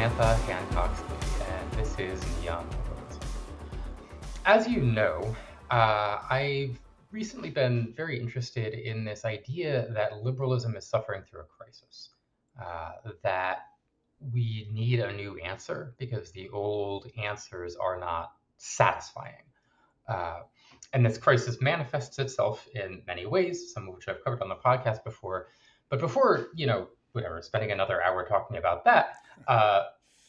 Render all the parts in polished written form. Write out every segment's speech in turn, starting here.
Samantha Hancox-Li, and this is Neon Liberalism. As you know, I've recently been very interested in this idea that liberalism is suffering through a crisis, that we need a new answer because the old answers are not satisfying. Uh, and this crisis manifests itself in many ways, some of which I've covered on the podcast before. But before, whatever, spending another hour talking about that,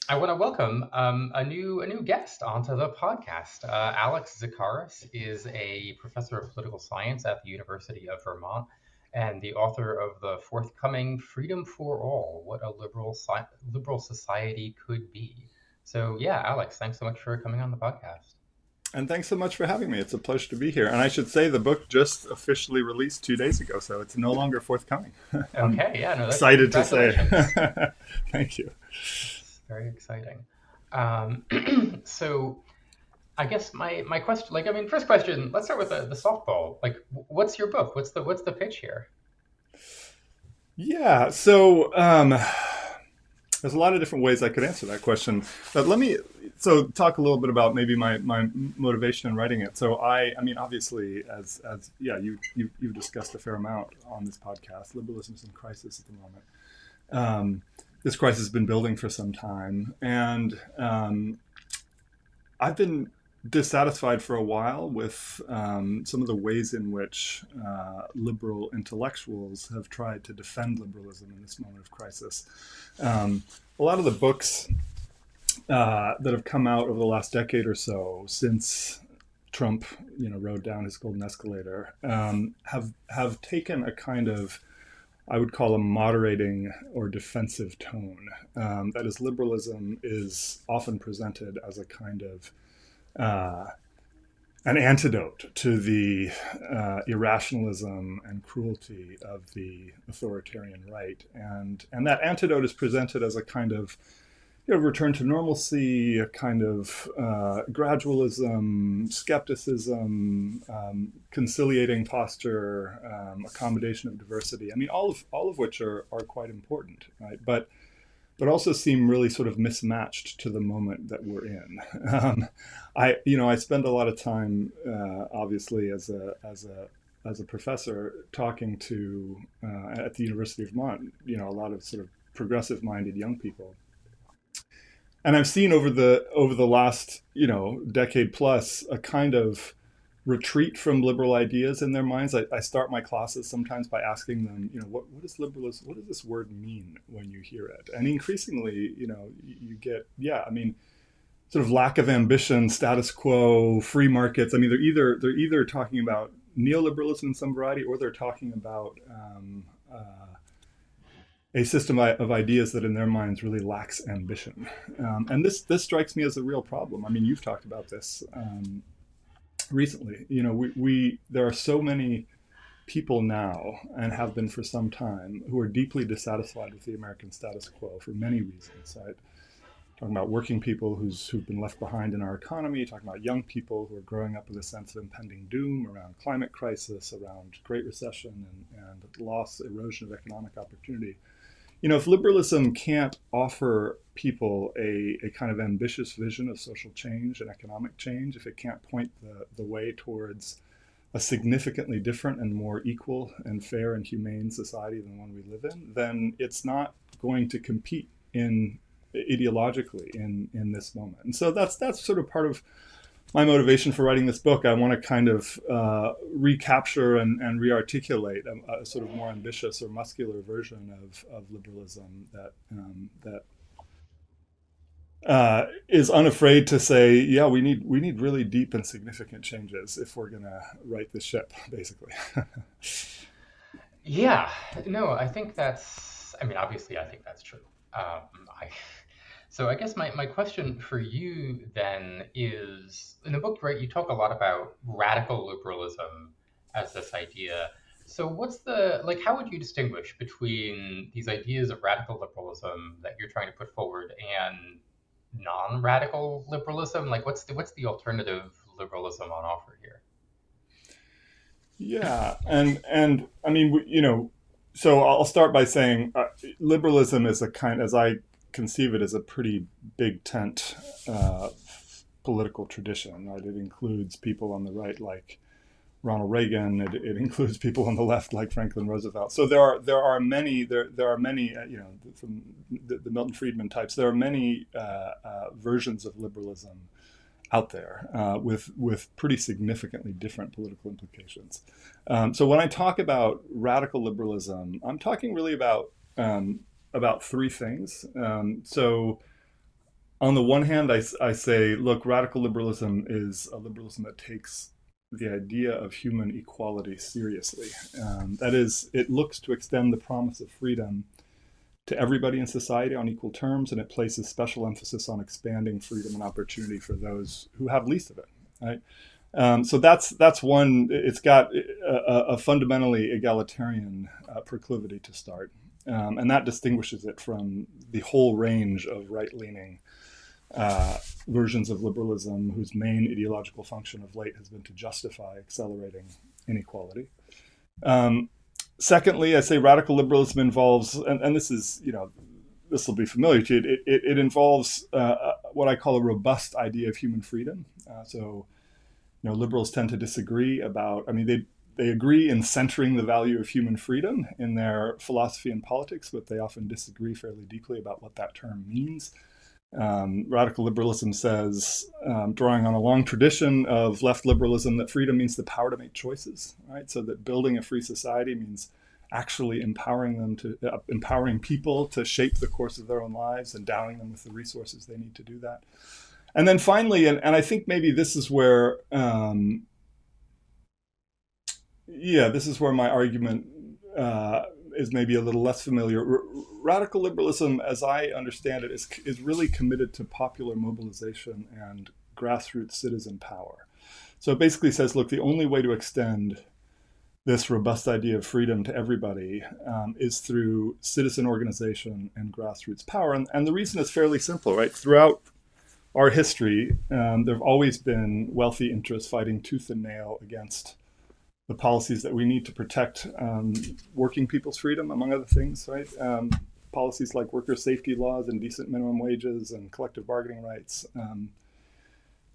I want to welcome a new guest onto the podcast. Alex Zakaras is a professor of political science at the University of Vermont and the author of the forthcoming Freedom for All: What a Liberal Society Could Be. So yeah, Alex, thanks so much for coming on the podcast. And thanks so much for having me. It's a pleasure to be here. And I should say the book just officially released 2 days ago, so it's no longer forthcoming. Okay, yeah, no, that's excited to say. Thank you. It's very exciting. So I guess my question, first question, let's start with the softball. Like, what's your book? What's the pitch here? Yeah, so there's a lot of different ways I could answer that question. But let me talk a little bit about maybe my motivation in writing it. So I mean, obviously, as you've discussed a fair amount on this podcast, liberalism is in crisis at the moment. This crisis has been building for some time, and I've been dissatisfied for a while with some of the ways in which liberal intellectuals have tried to defend liberalism in this moment of crisis. A lot of the books that have come out over the last decade or so, since Trump, rode down his golden escalator, have taken a kind of, I would call, a moderating or defensive tone. That is, liberalism is often presented as a kind of an antidote to the irrationalism and cruelty of the authoritarian right, and that antidote is presented as a kind of return to normalcy, a kind of gradualism, skepticism, conciliating posture, accommodation of diversity. I mean, all of which are quite important, right? But also seem really sort of mismatched to the moment that we're in. I spend a lot of time, obviously, as a professor, talking to at the University of Vermont, a lot of sort of progressive-minded young people. And I've seen over the last, decade plus, a kind of retreat from liberal ideas in their minds. I start my classes sometimes by asking them, what is liberalism? What does this word mean when you hear it? And increasingly, you get, sort of lack of ambition, status quo, free markets. I mean, they're either talking about neoliberalism in some variety, or they're talking about a system of ideas that in their minds really lacks ambition. And this strikes me as a real problem. I mean, you've talked about this recently. There are so many people now, and have been for some time, who are deeply dissatisfied with the American status quo for many reasons, right? Talking about working people who've been left behind in our economy, talking about young people who are growing up with a sense of impending doom around climate crisis, around Great Recession, and loss, erosion of economic opportunity. If liberalism can't offer people a kind of ambitious vision of social change and economic change, if it can't point the way towards a significantly different and more equal and fair and humane society than the one we live in, then it's not going to compete ideologically in this moment. And so that's sort of part of my motivation for writing this book. I want to kind of recapture and re-articulate a sort of more ambitious or muscular version of liberalism that is unafraid to say, yeah, we need really deep and significant changes if we're going to right this ship, basically. Yeah, no, I think obviously I think that's true. So I guess my question for you then is, in the book, right, you talk a lot about radical liberalism as this idea. So how would you distinguish between these ideas of radical liberalism that you're trying to put forward and non-radical liberalism? Like, what's the alternative liberalism on offer here? Yeah, and I mean, so I'll start by saying liberalism is a kind, as I conceive it as a pretty big tent uh, political tradition. Right? It includes people on the right like Ronald Reagan. It includes people on the left like Franklin Roosevelt. So there are many from the Milton Friedman types. There are many versions of liberalism out there with pretty significantly different political implications. So when I talk about radical liberalism, I'm talking really about three things. So on the one hand, I say, look, radical liberalism is a liberalism that takes the idea of human equality seriously. That is, it looks to extend the promise of freedom to everybody in society on equal terms, and it places special emphasis on expanding freedom and opportunity for those who have least of it. Right. So that's one. It's got a fundamentally egalitarian proclivity to start, and that distinguishes it from the whole range of right-leaning versions of liberalism whose main ideological function of late has been to justify accelerating inequality. Um, Secondly, I say radical liberalism involves, and this is, this will be familiar to you, it involves what I call a robust idea of human freedom. Liberals tend to disagree about, they agree in centering the value of human freedom in their philosophy and politics, but they often disagree fairly deeply about what that term means. Radical liberalism says, drawing on a long tradition of left liberalism, that freedom means the power to make choices, right? So that building a free society means actually empowering people to shape the course of their own lives, endowing them with the resources they need to do that. And then finally, and I think maybe this is where, this is where my argument is maybe a little less familiar. Radical liberalism, as I understand it, is really committed to popular mobilization and grassroots citizen power. So it basically says, look, the only way to extend this robust idea of freedom to everybody is through citizen organization and grassroots power. And the reason is fairly simple, right? Throughout our history, there have always been wealthy interests fighting tooth and nail against the policies that we need to protect working people's freedom, among other things, right? Policies like worker safety laws and decent minimum wages and collective bargaining rights.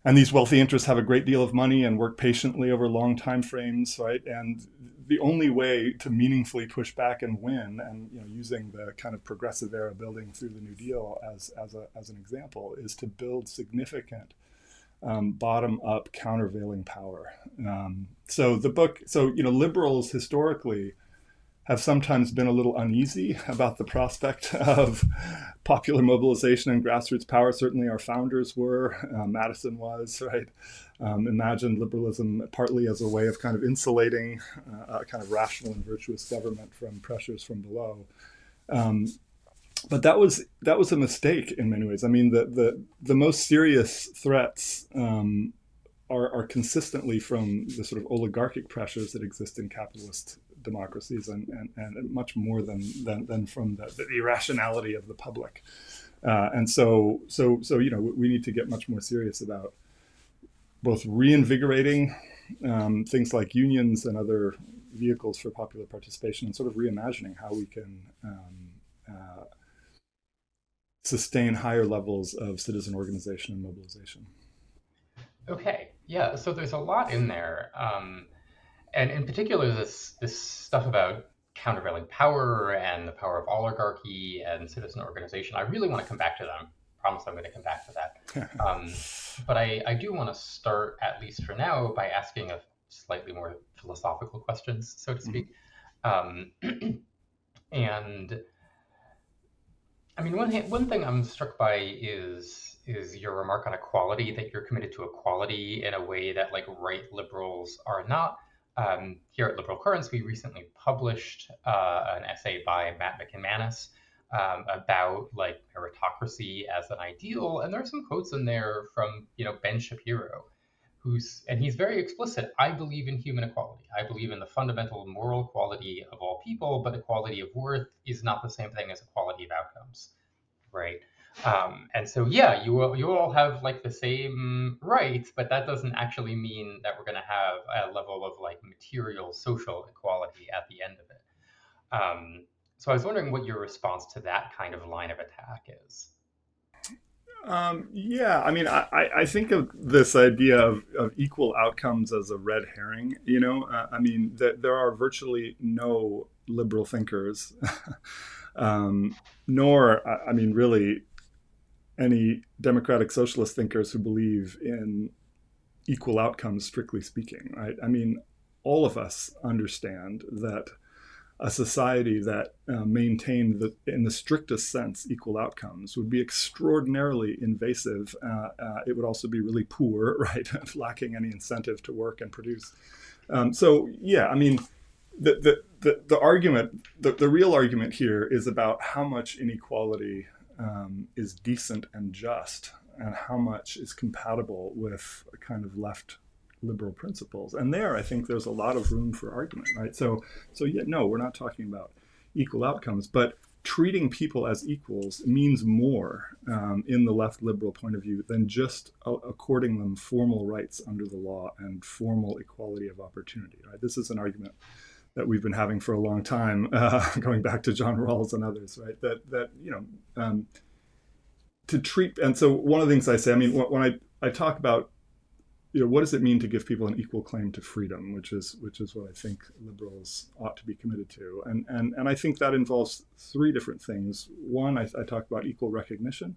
And these wealthy interests have a great deal of money and work patiently over long time frames, right? And the only way to meaningfully push back and win, and using the kind of progressive era building through the New Deal as an example, is to build significant bottom-up countervailing power. Liberals historically have sometimes been a little uneasy about the prospect of popular mobilization and grassroots power. Certainly our founders were, Madison was, right? Imagined liberalism partly as a way of kind of insulating a kind of rational and virtuous government from pressures from below. But that was a mistake in many ways. I mean, the most serious threats are consistently from the sort of oligarchic pressures that exist in capitalist democracies, and much more than from the irrationality of the public. So we need to get much more serious about both reinvigorating things like unions and other vehicles for popular participation, and sort of reimagining how we can sustain higher levels of citizen organization and mobilization. Okay, yeah. So there's a lot in there, and in particular, this stuff about countervailing power and the power of oligarchy and citizen organization. I really want to come back to them. Promise I'm going to come back to that. But I do want to start, at least for now, by asking a slightly more philosophical questions, so to speak. And I mean, one thing I'm struck by is your remark on equality, that you're committed to equality in a way that like right liberals are not. Here at Liberal Currents, we recently published an essay by Matt McManus about like meritocracy as an ideal, and there are some quotes in there from Ben Shapiro, he's very explicit. I believe in human equality. I believe in the fundamental moral equality of all people, but equality of worth is not the same thing as equality of outcomes, right? And so, yeah, you all have like the same rights, but that doesn't actually mean that we're going to have a level of like material social equality at the end of it. So I was wondering what your response to that kind of line of attack is. Yeah, I mean, I think of this idea of equal outcomes as a red herring. I mean, there are virtually no liberal thinkers, um, nor, I mean, really any democratic socialist thinkers who believe in equal outcomes, strictly speaking, right? I mean, all of us understand that a society that maintained, in the strictest sense, equal outcomes would be extraordinarily invasive. It would also be really poor, right? Lacking any incentive to work and produce. So, yeah, I mean, the argument, the real argument here is about how much inequality is decent and just, and how much is compatible with a kind of left liberal principles. And there, I think there's a lot of room for argument, right? So yeah, no, we're not talking about equal outcomes, but treating people as equals means more in the left liberal point of view than just according them formal rights under the law and formal equality of opportunity, right? This is an argument that we've been having for a long time, going back to John Rawls and others, right? That to treat, and so one of the things I say, I mean, when I talk about, what does it mean to give people an equal claim to freedom, which is what I think liberals ought to be committed to, and I think that involves three different things. One, I talk about equal recognition.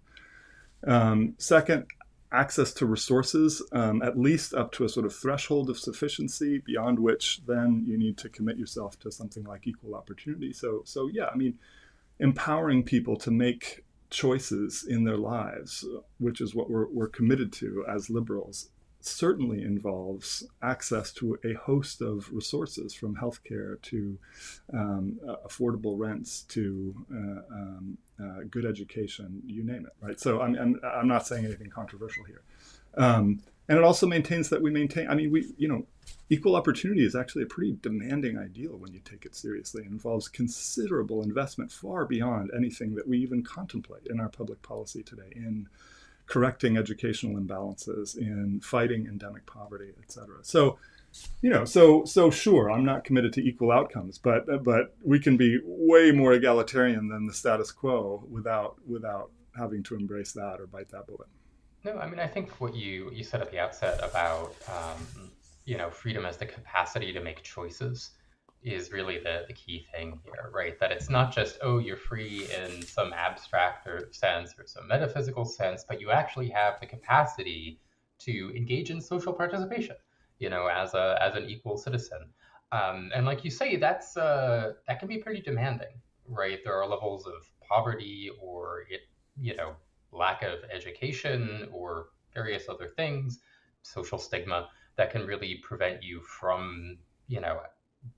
Second, access to resources, at least up to a sort of threshold of sufficiency, beyond which then you need to commit yourself to something like equal opportunity. So yeah, I mean, empowering people to make choices in their lives, which is what we're committed to as liberals, certainly involves access to a host of resources, from healthcare to affordable rents to good education, you name it, right? So I'm not saying anything controversial here. And it also maintains that we maintain, I mean, equal opportunity is actually a pretty demanding ideal when you take it seriously. It involves considerable investment, far beyond anything that we even contemplate in our public policy today, in correcting educational imbalances, in fighting endemic poverty, et cetera. So, so sure, I'm not committed to equal outcomes, but we can be way more egalitarian than the status quo without having to embrace that or bite that bullet. No, I mean, I think what you said at the outset about freedom as the capacity to make choices is really the key thing here, right? That it's not just, oh, you're free in some abstract or sense or some metaphysical sense, but you actually have the capacity to engage in social participation, as an equal citizen. And like you say, that can be pretty demanding, right? There are levels of poverty or lack of education or various other things, social stigma that can really prevent you from,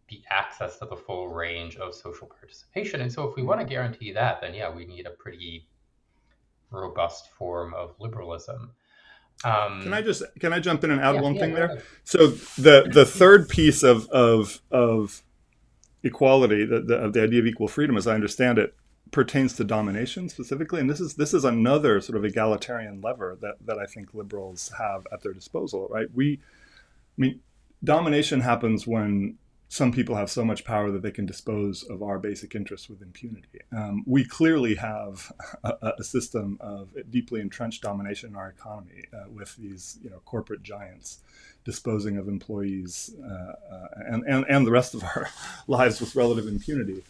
the access to the full range of social participation. And so if we want to guarantee that, then yeah, we need a pretty robust form of liberalism. Um, Can I jump in and add yeah, one yeah, thing go there? ahead. So the third piece of equality, of the idea of equal freedom, as I understand it, pertains to domination specifically, and this is another sort of egalitarian lever that I think liberals have at their disposal. Right? I mean, domination happens when some people have so much power that they can dispose of our basic interests with impunity. We clearly have a system of deeply entrenched domination in our economy, with these corporate giants disposing of employees, and the rest of our lives with relative impunity.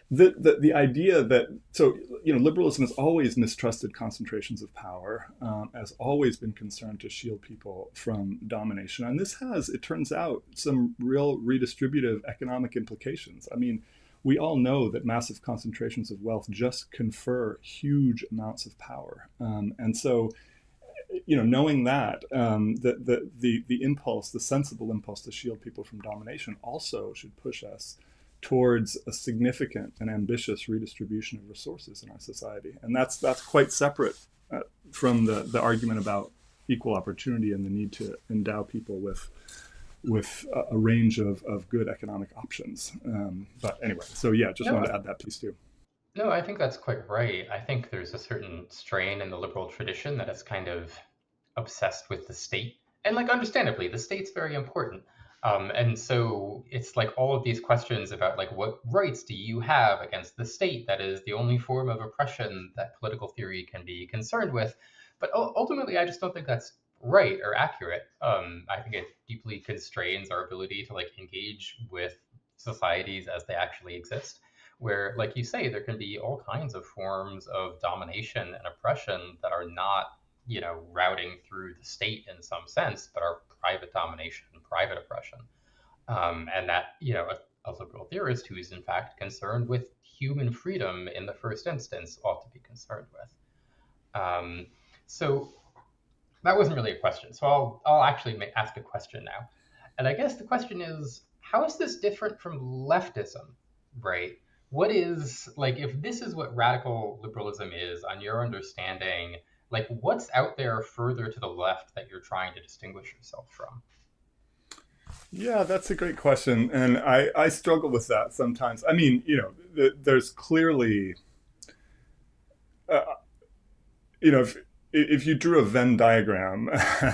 The idea that, so liberalism has always mistrusted concentrations of power, has always been concerned to shield people from domination, and this has, it turns out, some real redistributive economic implications. I mean, we all know that massive concentrations of wealth just confer huge amounts of power, and so knowing that, the impulse, the sensible impulse to shield people from domination, also should push us towards a significant and ambitious redistribution of resources in our society. And that's quite separate from the argument about equal opportunity and the need to endow people with a range of good economic options. But anyway, so yeah, just wanted No, to add that piece too. no, I think that's quite right. I think there's a certain strain in the liberal tradition that is kind of obsessed with the state. And like understandably, the state's very important. And so it's like all of these questions about like what rights do you have against the state that is the only form of oppression that political theory can be concerned with. But ultimately, I just don't think that's right or accurate. I think it deeply constrains our ability to like engage with societies as they actually exist. Where, like you say, there can be all kinds of forms of domination and oppression that are not, routing through the state in some sense, but are private domination and private oppression. And that, a liberal theorist who is in fact concerned with human freedom in the first instance ought to be concerned with. Um, so that wasn't really a question. So I'll actually ask a question now. And I guess the question is, how is this different from leftism, right? What is, like, if this is what radical liberalism is, on your understanding, like, what's out there further to the left that you're trying to distinguish yourself from? Yeah, that's a great question, and I struggle with that sometimes. I mean, there's clearly, uh, if you drew a Venn diagram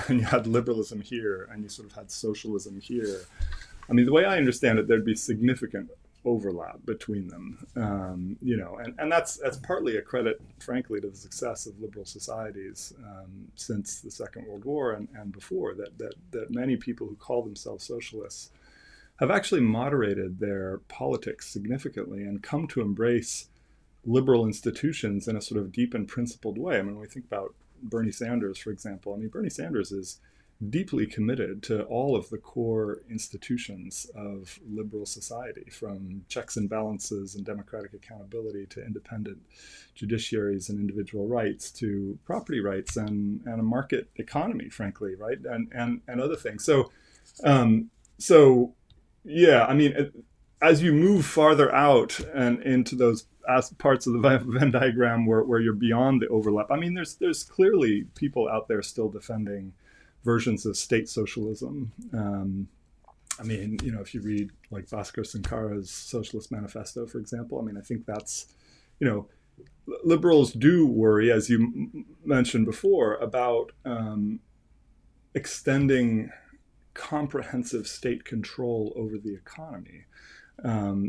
and you had liberalism here and you sort of had socialism here, I mean, the way I understand it, there'd be significant overlap between them. And that's partly a credit, frankly, to the success of liberal societies since the Second World War and before. That many people who call themselves socialists have actually moderated their politics significantly and come to embrace liberal institutions in a sort of deep and principled way. I mean, when we think about Bernie Sanders, for example, I mean, Bernie Sanders is deeply committed to all of the core institutions of liberal society, from checks and balances and democratic accountability to independent judiciaries and individual rights to property rights and a market economy, frankly, right? And other things. Um, so yeah, I mean, as you move farther out and into those parts of the Venn diagram where you're beyond the overlap, I mean, there's clearly people out there still defending versions of state socialism. I mean, if you read like Bhaskar Sankara's Socialist Manifesto, for example, I mean, I think that's, you know, liberals do worry, as you mentioned before, about extending comprehensive state control over the economy,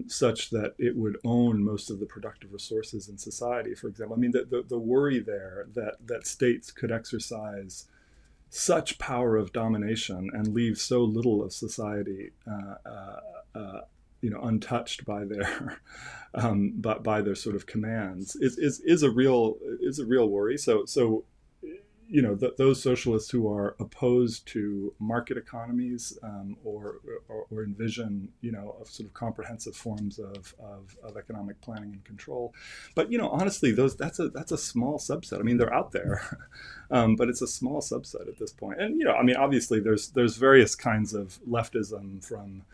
such that it would own most of the productive resources in society, for example. I mean, the worry there that states could exercise such power of domination and leave so little of society untouched by their by their sort of commands is a real worry. So those socialists who are opposed to market economies, or envision of sort of comprehensive forms of economic planning and control. But honestly, that's a small subset. I mean, they're out there, but it's a small subset at this point. And I mean, obviously, there's various kinds of leftism, from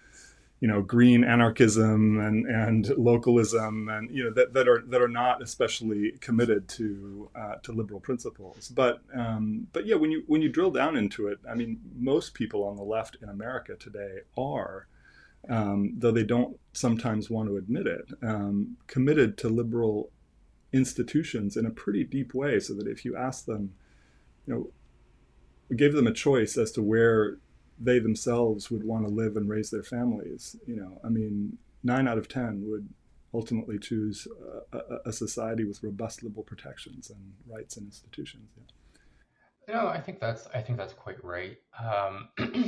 green anarchism and localism, and that are not especially committed to liberal principles. But yeah, when you drill down into it, I mean, most people on the left in America today are, though they don't sometimes want to admit it, committed to liberal institutions in a pretty deep way. So that if you ask them, you know, gave them a choice as to where they themselves would want to live and raise their families, I mean, 9 out of 10 would ultimately choose a society with robust liberal protections and rights and institutions. Yeah. I think that's quite right.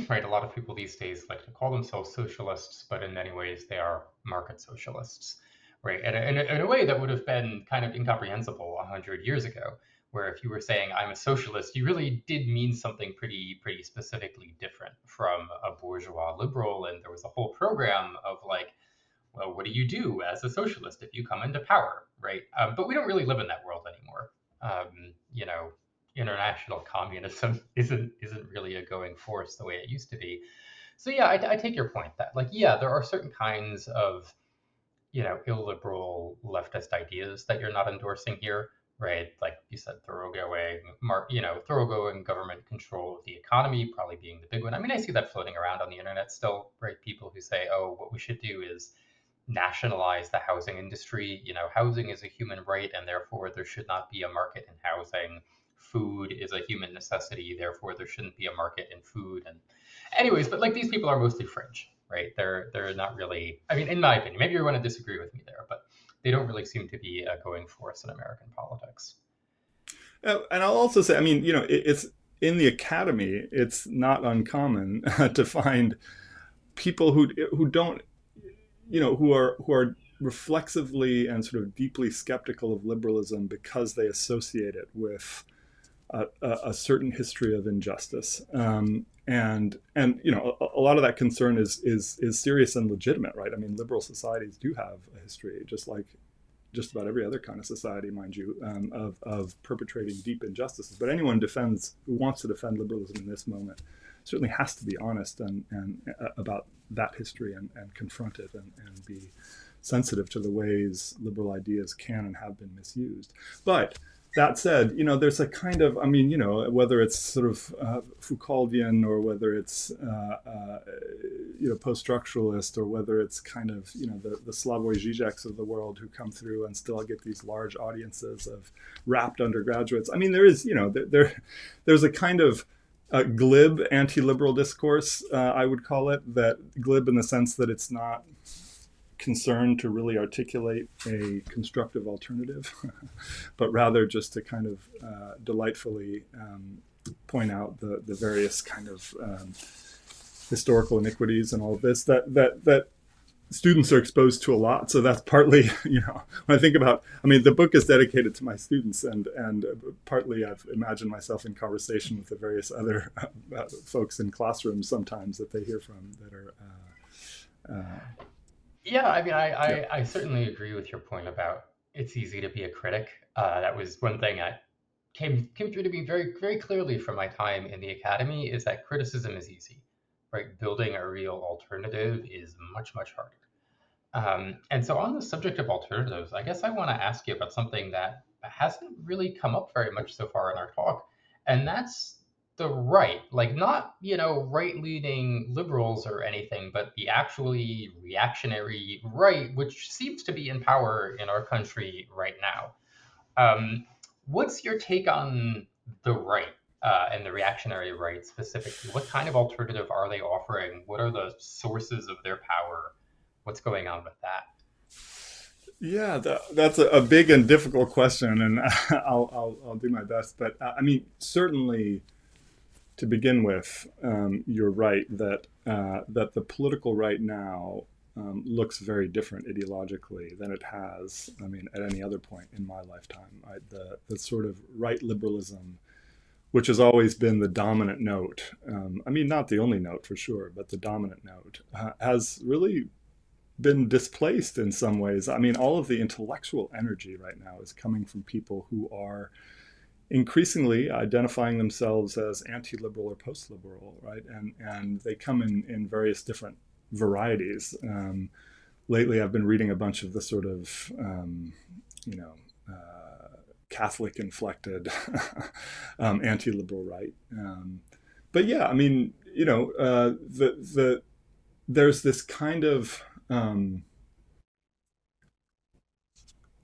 Right, a lot of people these days like to call themselves socialists, but in many ways they are market socialists, right? And in a way that would have been kind of incomprehensible 100 years ago, where if you were saying I'm a socialist, you really did mean something pretty specifically different from a bourgeois liberal, and there was a whole program of like, well, what do you do as a socialist if you come into power, right? But we don't really live in that world anymore. You know, international communism isn't really a going force the way it used to be. So yeah, I take your point that like yeah, there are certain kinds of illiberal leftist ideas that you're not endorsing here, right? Like you said, thoroughgoing government control of the economy probably being the big one. I mean, I see that floating around on the internet still, right? People who say, oh, what we should do is nationalize the housing industry. Housing is a human right, and therefore there should not be a market in housing. Food is a human necessity, therefore there shouldn't be a market in food. And Anyways, but like these people are mostly fringe, right? They're not really. I mean, in my opinion, maybe you're going to disagree with me there, but they don't really seem to be a going force in American politics. And I'll also say, I mean, it's in the academy. It's not uncommon to find people who don't, who are reflexively and sort of deeply skeptical of liberalism because they associate it with a certain history of injustice. And a lot of that concern is serious and legitimate, right? I mean, liberal societies do have a history, just like just about every other kind of society, mind you, of perpetrating deep injustices. But anyone who wants to defend liberalism in this moment certainly has to be honest and about that history and confront it and be sensitive to the ways liberal ideas can and have been misused. But that said, there's a kind of, I mean, whether it's sort of Foucauldian or whether it's, post-structuralist or whether it's kind of, the Slavoj Žižeks of the world who come through and still get these large audiences of rapt undergraduates. I mean, there is, there's a kind of glib anti-liberal discourse, I would call it, that glib in the sense that it's not concerned to really articulate a constructive alternative, but rather just to kind of delightfully point out the various kind of historical iniquities and all of this that students are exposed to a lot. So that's partly, when I think about, I mean, the book is dedicated to my students, and partly I've imagined myself in conversation with the various other folks in classrooms sometimes that they hear from that are. Yeah, I mean, Yeah. I certainly agree with your point about it's easy to be a critic. That was one thing I came through to me very very clearly from my time in the academy is that criticism is easy, right? Building a real alternative is much harder. And so, on the subject of alternatives, I guess I want to ask you about something that hasn't really come up very much so far in our talk, and that's the right. Like, not, right leaning liberals or anything, but the actually reactionary right, which seems to be in power in our country right now. Um, what's your take on the right and the reactionary right specifically? What kind of alternative are they offering? What are the sources of their power? What's going on with that? Yeah, that's a big and difficult question, and I'll do my best. But I mean, certainly to begin with, you're right that the political right now looks very different ideologically than it has. I mean, at any other point in my lifetime, the sort of right liberalism, which has always been the dominant note. I mean, not the only note for sure, but the dominant note has really been displaced in some ways. I mean, all of the intellectual energy right now is coming from people who are increasingly identifying themselves as anti-liberal or post-liberal, right? And they come in various different varieties. Lately, I've been reading a bunch of the sort of, you know, Catholic inflected anti-liberal right. But yeah, I mean, there's this kind of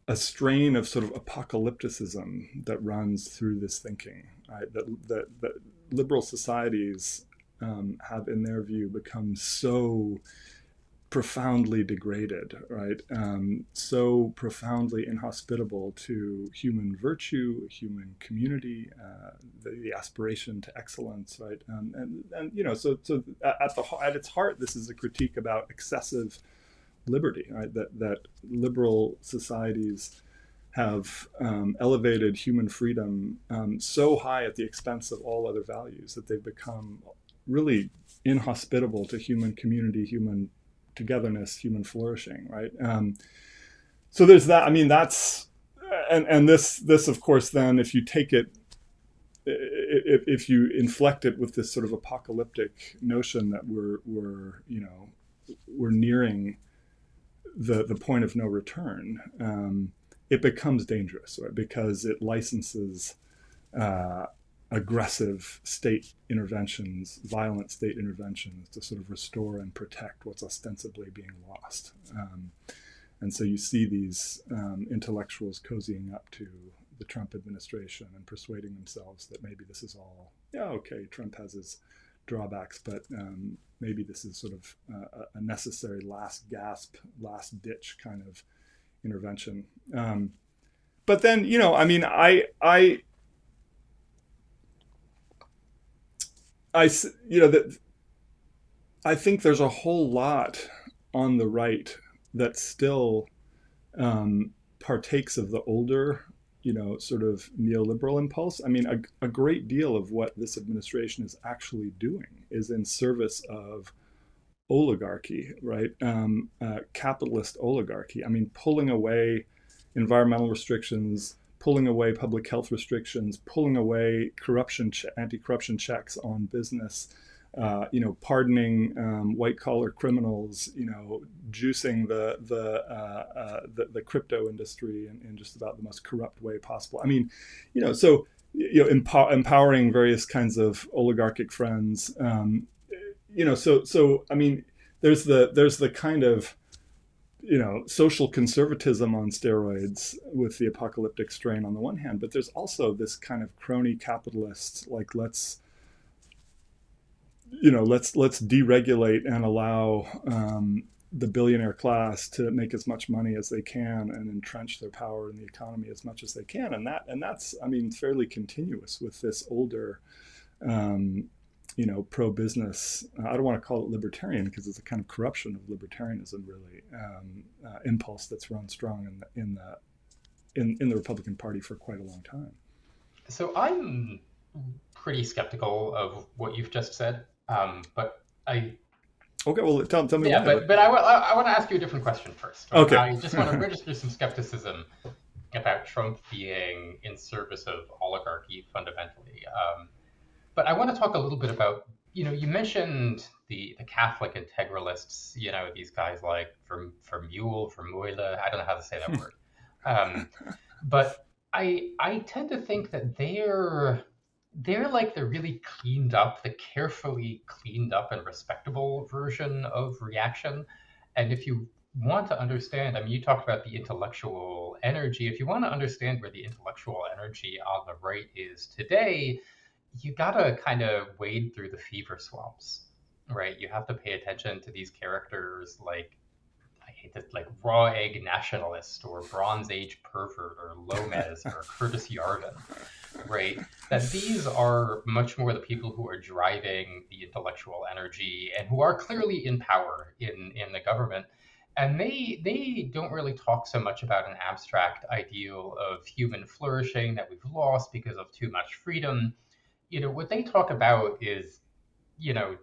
a strain of sort of apocalypticism that runs through this thinking, right? That liberal societies have, in their view, become so profoundly degraded, right? So profoundly inhospitable to human virtue, human community, the aspiration to excellence, right? So at its heart, this is a critique about excessive liberty, right? That liberal societies have elevated human freedom so high at the expense of all other values that they've become really inhospitable to human community, human togetherness, human flourishing, right? So there's that. I mean, that's and this of course then, if you take it, if you inflect it with this sort of apocalyptic notion that we're nearing the point of no return, it becomes dangerous, right? Because it licenses aggressive state interventions, violent state interventions to sort of restore and protect what's ostensibly being lost. And so you see these intellectuals cozying up to the Trump administration and persuading themselves that maybe this is all, yeah, okay, Trump has his drawbacks, but maybe this is sort of a necessary last gasp, last ditch kind of intervention. But then, I mean, that I think there's a whole lot on the right that still partakes of the older, sort of neoliberal impulse. I mean, a great deal of what this administration is actually doing is in service of oligarchy, right? Capitalist oligarchy. I mean, pulling away environmental restrictions, pulling away public health restrictions, pulling away anti-corruption checks on business, pardoning white collar criminals, juicing the crypto industry in just about the most corrupt way possible. I mean, so empowering various kinds of oligarchic friends. So I mean, there's the kind of social conservatism on steroids with the apocalyptic strain on the one hand, but there's also this kind of crony capitalist, like let's deregulate and allow the billionaire class to make as much money as they can and entrench their power in the economy as much as they can, and that's I mean fairly continuous with this older pro-business. I don't want to call it libertarian because it's a kind of corruption of libertarianism, really, impulse that's run strong in the Republican Party for quite a long time. So I'm pretty skeptical of what you've just said, but I. Okay, well, tell me. Yeah, why. but I want to ask you a different question first. Okay. I just want to register some skepticism about Trump being in service of oligarchy fundamentally. But I want to talk a little bit about, you mentioned the Catholic integralists, these guys like Vermeulen, I don't know how to say that word. But I tend to think that they're like the really cleaned up, the carefully cleaned up and respectable version of reaction. And if you want to understand, I mean, you talked about the intellectual energy. If you want to understand where the intellectual energy on the right is today, you gotta kind of wade through the fever swamps, right? You have to pay attention to these characters like, I hate this, like raw egg nationalist or Bronze Age pervert or Lomez or Curtis Yarvin, right? That these are much more the people who are driving the intellectual energy and who are clearly in power in the government. And they don't really talk so much about an abstract ideal of human flourishing that we've lost because of too much freedom. What they talk about is,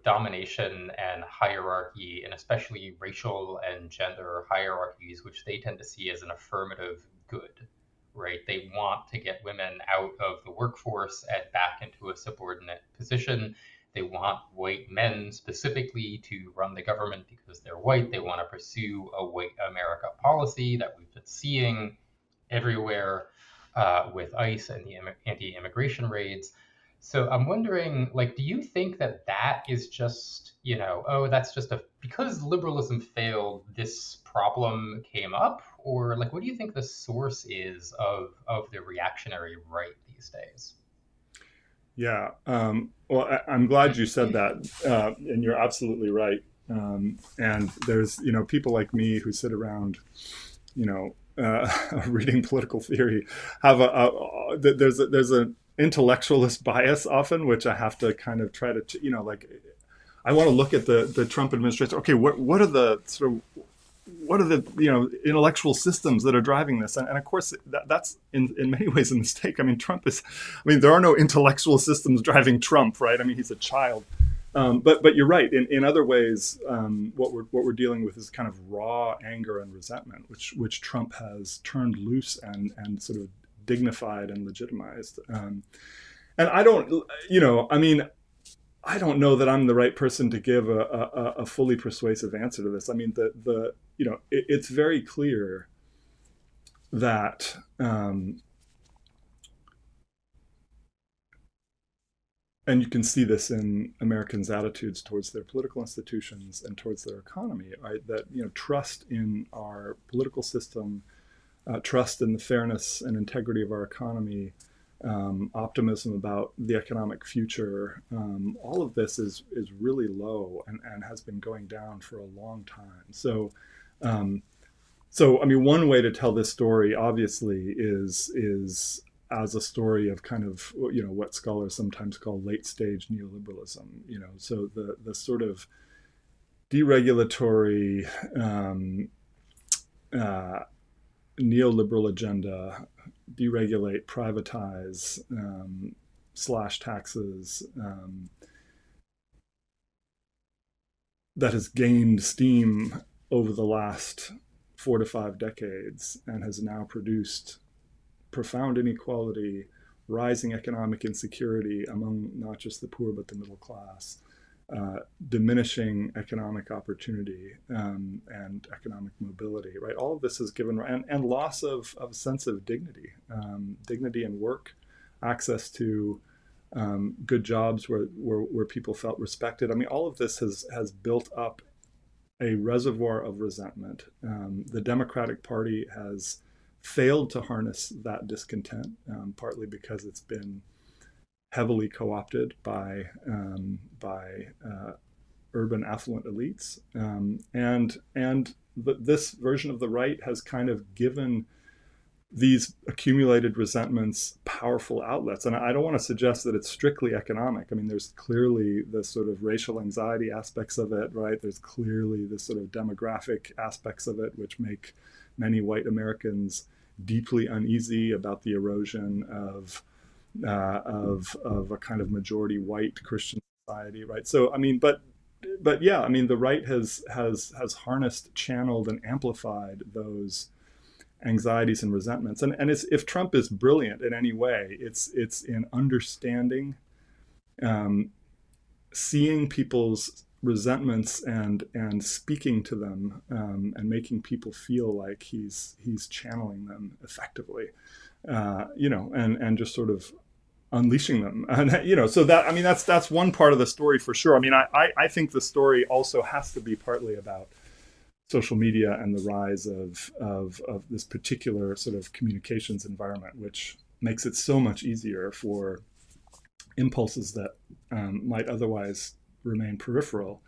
domination and hierarchy, and especially racial and gender hierarchies, which they tend to see as an affirmative good, right? They want to get women out of the workforce and back into a subordinate position. They want white men specifically to run the government because they're white. They want to pursue a white America policy that we've been seeing everywhere with ICE and the anti-immigration raids. So I'm wondering, like, do you think that is just, that's just because liberalism failed, this problem came up? Or like, what do you think the source is of the reactionary right these days? Yeah. Well, I'm glad you said that, and you're absolutely right. And there's, people like me who sit around, reading political theory, have there's an intellectualist bias often, which I have to kind of try to, like, I want to look at the Trump administration. Okay, what are the sort of, what are the intellectual systems that are driving this? And of course, that's in many ways a mistake. I mean, there are no intellectual systems driving Trump, right? I mean, he's a child. But you're right. In other ways, what we're dealing with is kind of raw anger and resentment, which Trump has turned loose and sort of dignified and legitimized. And I don't, I don't know that I'm the right person to give a fully persuasive answer to this. I mean, it's very clear that and you can see this in Americans' attitudes towards their political institutions and towards their economy, right? That trust in our political system, trust in the fairness and integrity of our economy, optimism about the economic future, all of this is really low and has been going down for a long time. Um, so I mean, one way to tell this story, obviously, is as a story of kind of what scholars sometimes call late stage neoliberalism. So the sort of deregulatory uh, neoliberal agenda, deregulate, privatize, slash taxes, that has gained steam over the last 4 to 5 decades and has now produced profound inequality, rising economic insecurity among not just the poor but the middle class, diminishing economic opportunity, and economic mobility, right? All of this is given, and loss of sense of dignity, dignity in work, access to good jobs where people felt respected. I mean, all of this has built up a reservoir of resentment. The Democratic Party has failed to harness that discontent, partly because it's been heavily co-opted by urban affluent elites, and this version of the right has kind of given these accumulated resentments powerful outlets. And I don't want to suggest that it's strictly economic. I mean, there's clearly the sort of racial anxiety aspects of it, right? There's clearly the sort of demographic aspects of it, which make many white Americans deeply uneasy about the erosion of a kind of majority white Christian society, right? So I mean, but yeah, I mean, the right has harnessed, channeled, and amplified those anxieties and resentments. And if Trump is brilliant in any way, it's in understanding, seeing people's resentments and speaking to them, and making people feel like he's channeling them effectively, and just sort of unleashing them. And so that, I mean, that's one part of the story for sure. I mean, I think the story also has to be partly about social media and the rise of this particular sort of communications environment, which makes it so much easier for impulses that might otherwise remain peripheral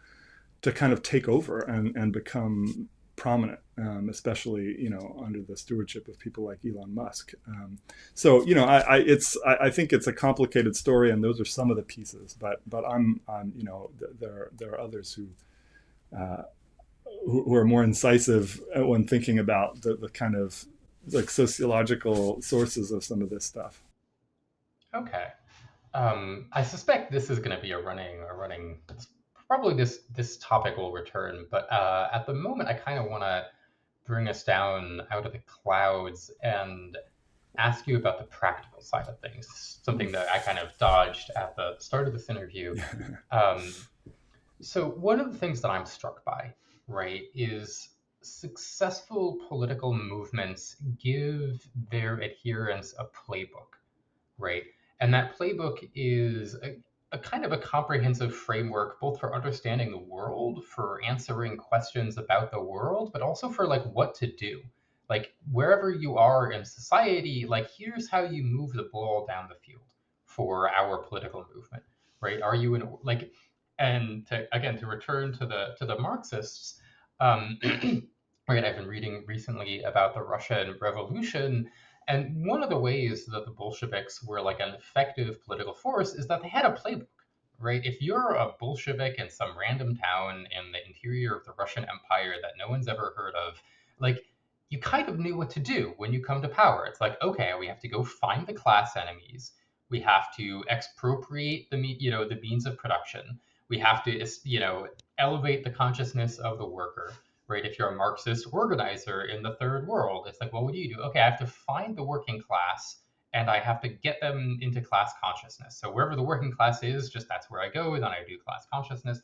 to kind of take over and become prominent, especially under the stewardship of people like Elon Musk. So I think it's a complicated story, and those are some of the pieces. But I'm there are others who are more incisive when thinking about the kind of like sociological sources of some of this stuff. Okay. I suspect this is going to be probably this topic will return, but at the moment, I kind of want to bring us down out of the clouds and ask you about the practical side of things, something that I kind of dodged at the start of this interview. Um, so one of the things that I'm struck by, right, is successful political movements give their adherents a playbook, right? And that playbook is a kind of a comprehensive framework, both for understanding the world, for answering questions about the world, but also for like what to do. Like wherever you are in society, like here's how you move the ball down the field for our political movement, right? Are you in like, and to again to return to the Marxists, right? I've been reading recently about the Russian Revolution, and one of the ways that the Bolsheviks were like an effective political force is that they had a playbook, right? If you're a Bolshevik in some random town in the interior of the Russian Empire that no one's ever heard of, like you kind of knew what to do when you come to power. It's like, okay, we have to go find the class enemies. We have to expropriate the means of production. We have to, elevate the consciousness of the worker, right? If you're a Marxist organizer in the third world, it's like, well, what do you do? Okay, I have to find the working class and I have to get them into class consciousness. So wherever the working class is, just that's where I go, and then I do class consciousness,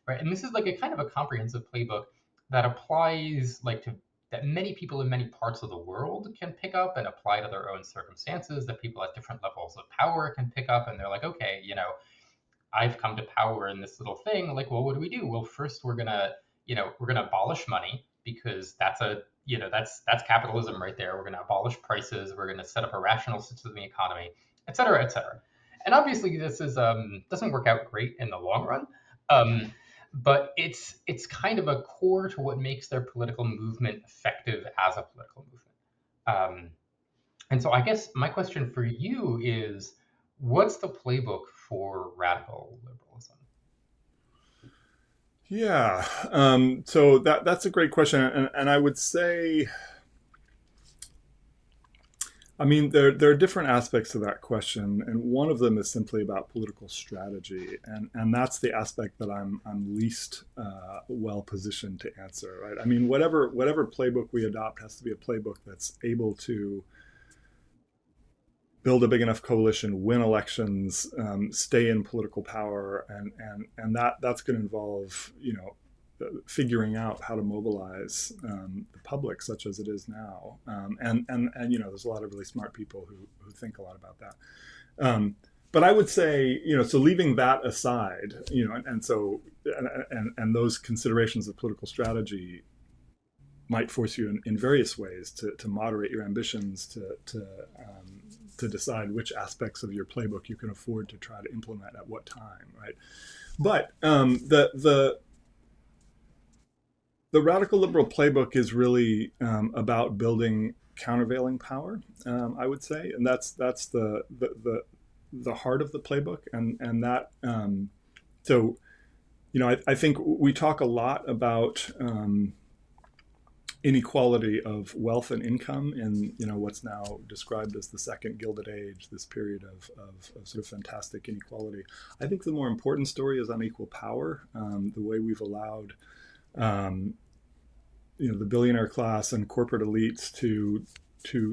right? And this is like a kind of a comprehensive playbook that applies like to that many people in many parts of the world can pick up and apply to their own circumstances, that people at different levels of power can pick up, and they're like, okay, I've come to power in this little thing. Like, well, what do we do? Well, first we're gonna abolish money because that's capitalism right there. We're gonna abolish prices. We're gonna set up a rational system of the economy, et cetera, et cetera. And obviously, this is doesn't work out great in the long run, um, but it's kind of a core to what makes their political movement effective as a political movement. Um, and so, I guess my question for you is, what's the playbook for radical liberalism? Yeah. So that's a great question, and I would say, I mean, there are different aspects to that question, and one of them is simply about political strategy, and that's the aspect that I'm least well positioned to answer. Right? I mean, whatever playbook we adopt has to be a playbook that's able to build a big enough coalition, win elections, stay in political power, and that's going to involve, figuring out how to mobilize the public, such as it is now. And there's a lot of really smart people who think a lot about that. But I would say, so leaving that aside, and those considerations of political strategy might force you in various ways to moderate your ambitions, to decide which aspects of your playbook you can afford to try to implement at what time, right? But the radical liberal playbook is really about building countervailing power, I would say, and that's the heart of the playbook, and that so I think we talk a lot about inequality of wealth and income in what's now described as the second Gilded Age, this period of sort of fantastic inequality. I think the more important story is unequal power, the way we've allowed the billionaire class and corporate elites to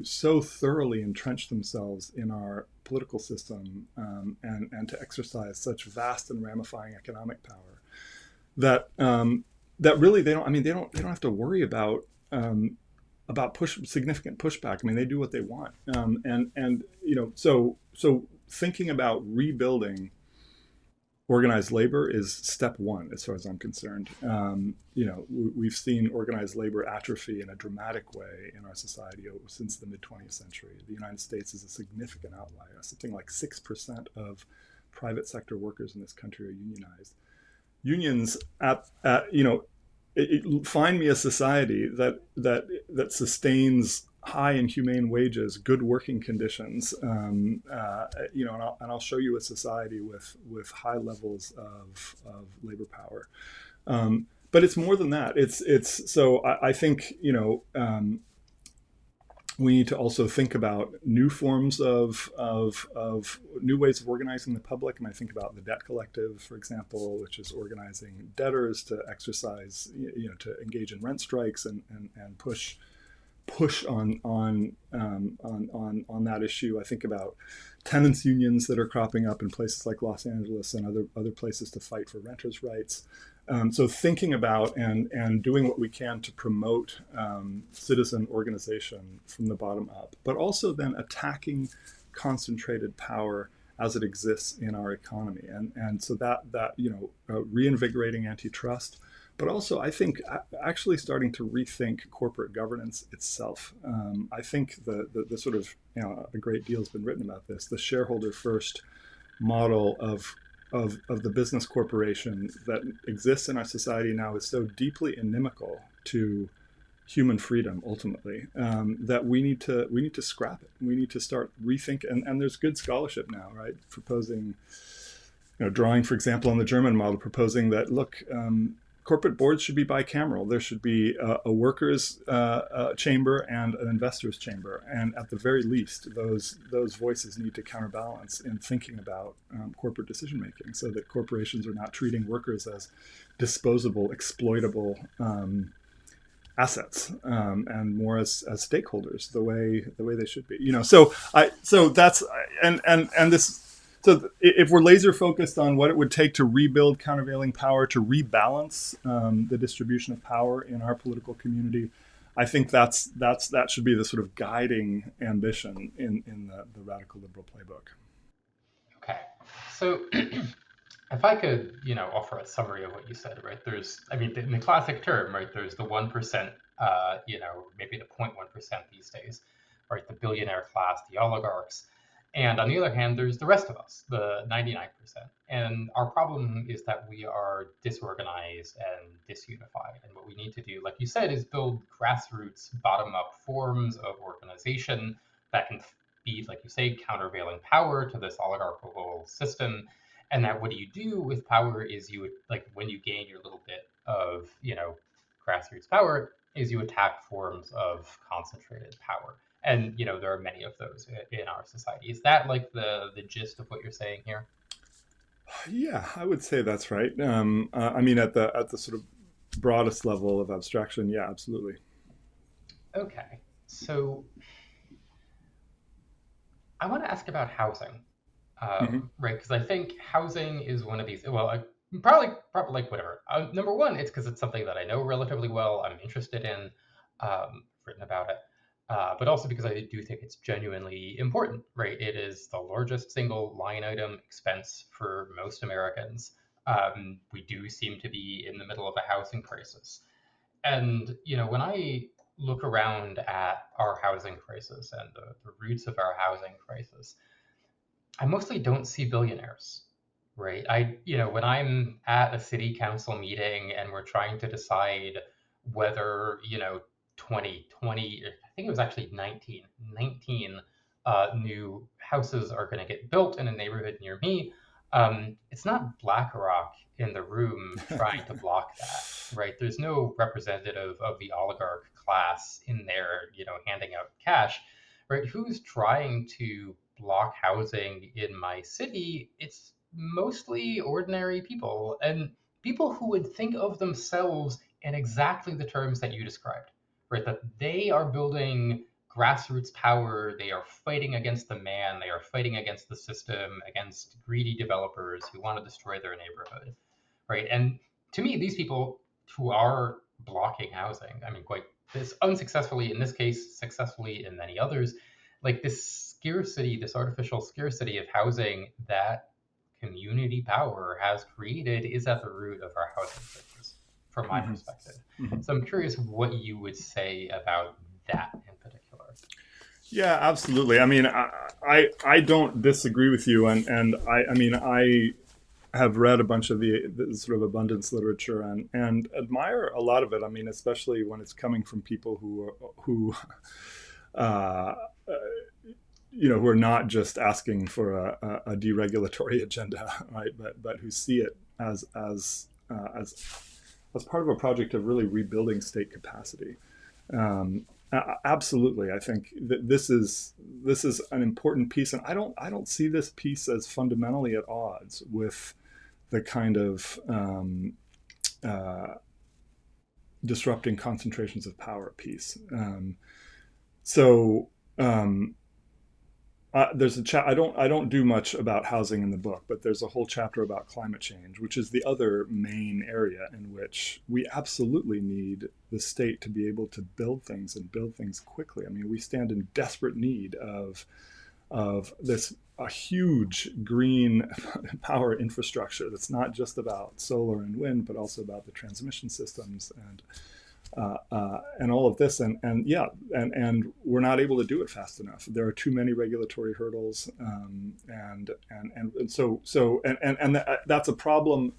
so thoroughly entrench themselves in our political system, and to exercise such vast and ramifying economic power that that really they don't have to worry about significant pushback. I mean, they do what they want, and so thinking about rebuilding organized labor is step one, as far as I'm concerned. We've seen organized labor atrophy in a dramatic way in our society since the mid 20th century. The United States is a significant outlier. Something like 6% of private sector workers in this country are unionized. Unions find me a society that sustains high and humane wages, good working conditions, and I'll show you a society with high levels of labor power. But it's more than that. It's so I think we need to also think about new forms of new ways of organizing the public. And I think about the debt collective, for example, which is organizing debtors to exercise, to engage in rent strikes and push on that issue. I think about tenants unions that are cropping up in places like Los Angeles and other places to fight for renters' rights. So thinking about and doing what we can to promote citizen organization from the bottom up, but also then attacking concentrated power as it exists in our economy, and so that reinvigorating antitrust, but also I think actually starting to rethink corporate governance itself. I think the sort of a great deal has been written about this. The shareholder first model of the business corporation that exists in our society now is so deeply inimical to human freedom ultimately, that we need to scrap it. We need to start rethink, and there's good scholarship now, right, proposing, drawing for example on the German model, proposing that look, corporate boards should be bicameral. There should be a workers' chamber and an investors' chamber, and at the very least, those voices need to counterbalance in thinking about corporate decision making, so that corporations are not treating workers as disposable, exploitable assets, and more as stakeholders, the way they should be. So that's and this. So if we're laser focused on what it would take to rebuild countervailing power, to rebalance the distribution of power in our political community, I think that should be the sort of guiding ambition in the radical liberal playbook. Okay, so if I could, offer a summary of what you said, right? In the classic term, right? There's the 1%, maybe the 0.1% these days, right? The billionaire class, the oligarchs, And on the other hand, there's the rest of us, the 99%. And our problem is that we are disorganized and disunified. And what we need to do, like you said, is build grassroots, bottom up forms of organization that can be, like you say, countervailing power to this oligarchical system. And that what do you do with power is you, like, when you gain your little bit of, grassroots power, is you attack forms of concentrated power. And there are many of those in our society. Is that like the gist of what you're saying here? Yeah, I would say that's right. I mean, at the sort of broadest level of abstraction, yeah, absolutely. Okay, so I want to ask about housing, Hmm. right? Because I think housing is one of these. Well, probably like whatever. Number one, it's because it's something that I know relatively well. I'm interested in, written about it, but also because I do think it's genuinely important, right? It is the largest single line item expense for most Americans. We do seem to be in the middle of a housing crisis. And when I look around at our housing crisis and the roots of our housing crisis, I mostly don't see billionaires, right? When I'm at a city council meeting and we're trying to decide whether, 2020, I think it was actually 19 new houses are going to get built in a neighborhood near me. It's not BlackRock in the room trying to block that, right? There's no representative of the oligarch class in there, handing out cash, right? Who's trying to block housing in my city? It's mostly ordinary people and people who would think of themselves in exactly the terms that you described, right? That they are building grassroots power, they are fighting against the man, they are fighting against the system, against greedy developers who want to destroy their neighborhood, right? And to me, these people who are blocking housing, I mean, quite this unsuccessfully in this case, successfully in many others, like this scarcity, this artificial scarcity of housing that community power has created is at the root of our housing crisis, from my Hmm. perspective. Hmm. So I'm curious what you would say about that in particular. Yeah, absolutely. I mean, I don't disagree with you, and I mean, I have read a bunch of the sort of abundance literature and admire a lot of it. I mean, especially when it's coming from people who uh, who are not just asking for a deregulatory agenda, right? But who see it as part of a project of really rebuilding state capacity. Absolutely, I think that this is an important piece, and I don't see this piece as fundamentally at odds with the kind of uh, disrupting concentrations of power piece. So um, there's a I don't do much about housing in the book, but there's a whole chapter about climate change, which is the other main area in which we absolutely need the state to be able to build things and build things quickly. I mean, we stand in desperate need of this a huge green power infrastructure that's not just about solar and wind, but also about the transmission systems and all of this, and yeah, and we're not able to do it fast enough. There are too many regulatory hurdles, and that's a problem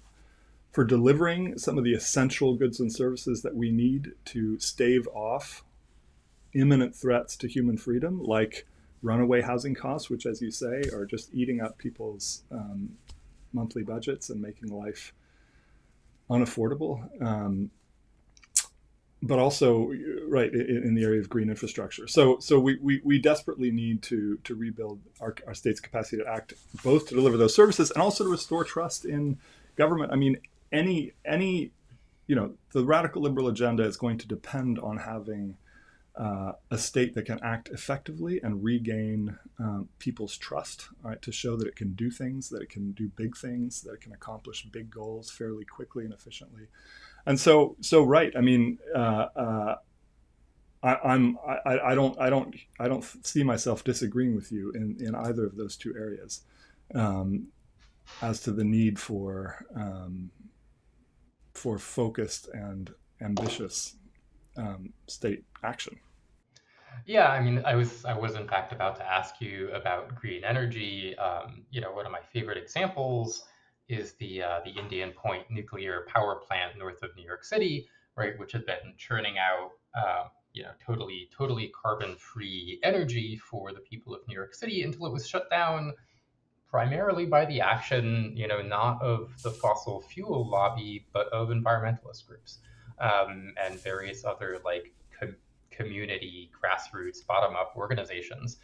for delivering some of the essential goods and services that we need to stave off imminent threats to human freedom, like runaway housing costs, which, as you say, are just eating up people's monthly budgets and making life unaffordable. But also, right, in the area of green infrastructure. So we desperately need to rebuild our state's capacity to act, both to deliver those services and also to restore trust in government. I mean, any the radical liberal agenda is going to depend on having a state that can act effectively and regain people's trust, right, to show that it can do things, that it can do big things, that it can accomplish big goals fairly quickly and efficiently. And so right. I mean, I don't see myself disagreeing with you in either of those two areas um, as to the need for focused and ambitious state action. Yeah, I mean, I was in fact about to ask you about green energy. One of my favorite examples is the Indian Point nuclear power plant north of New York City, right, which has been churning out totally carbon-free energy for the people of New York City until it was shut down primarily by the action, not of the fossil fuel lobby, but of environmentalist groups and various other like community, grassroots, bottom-up organizations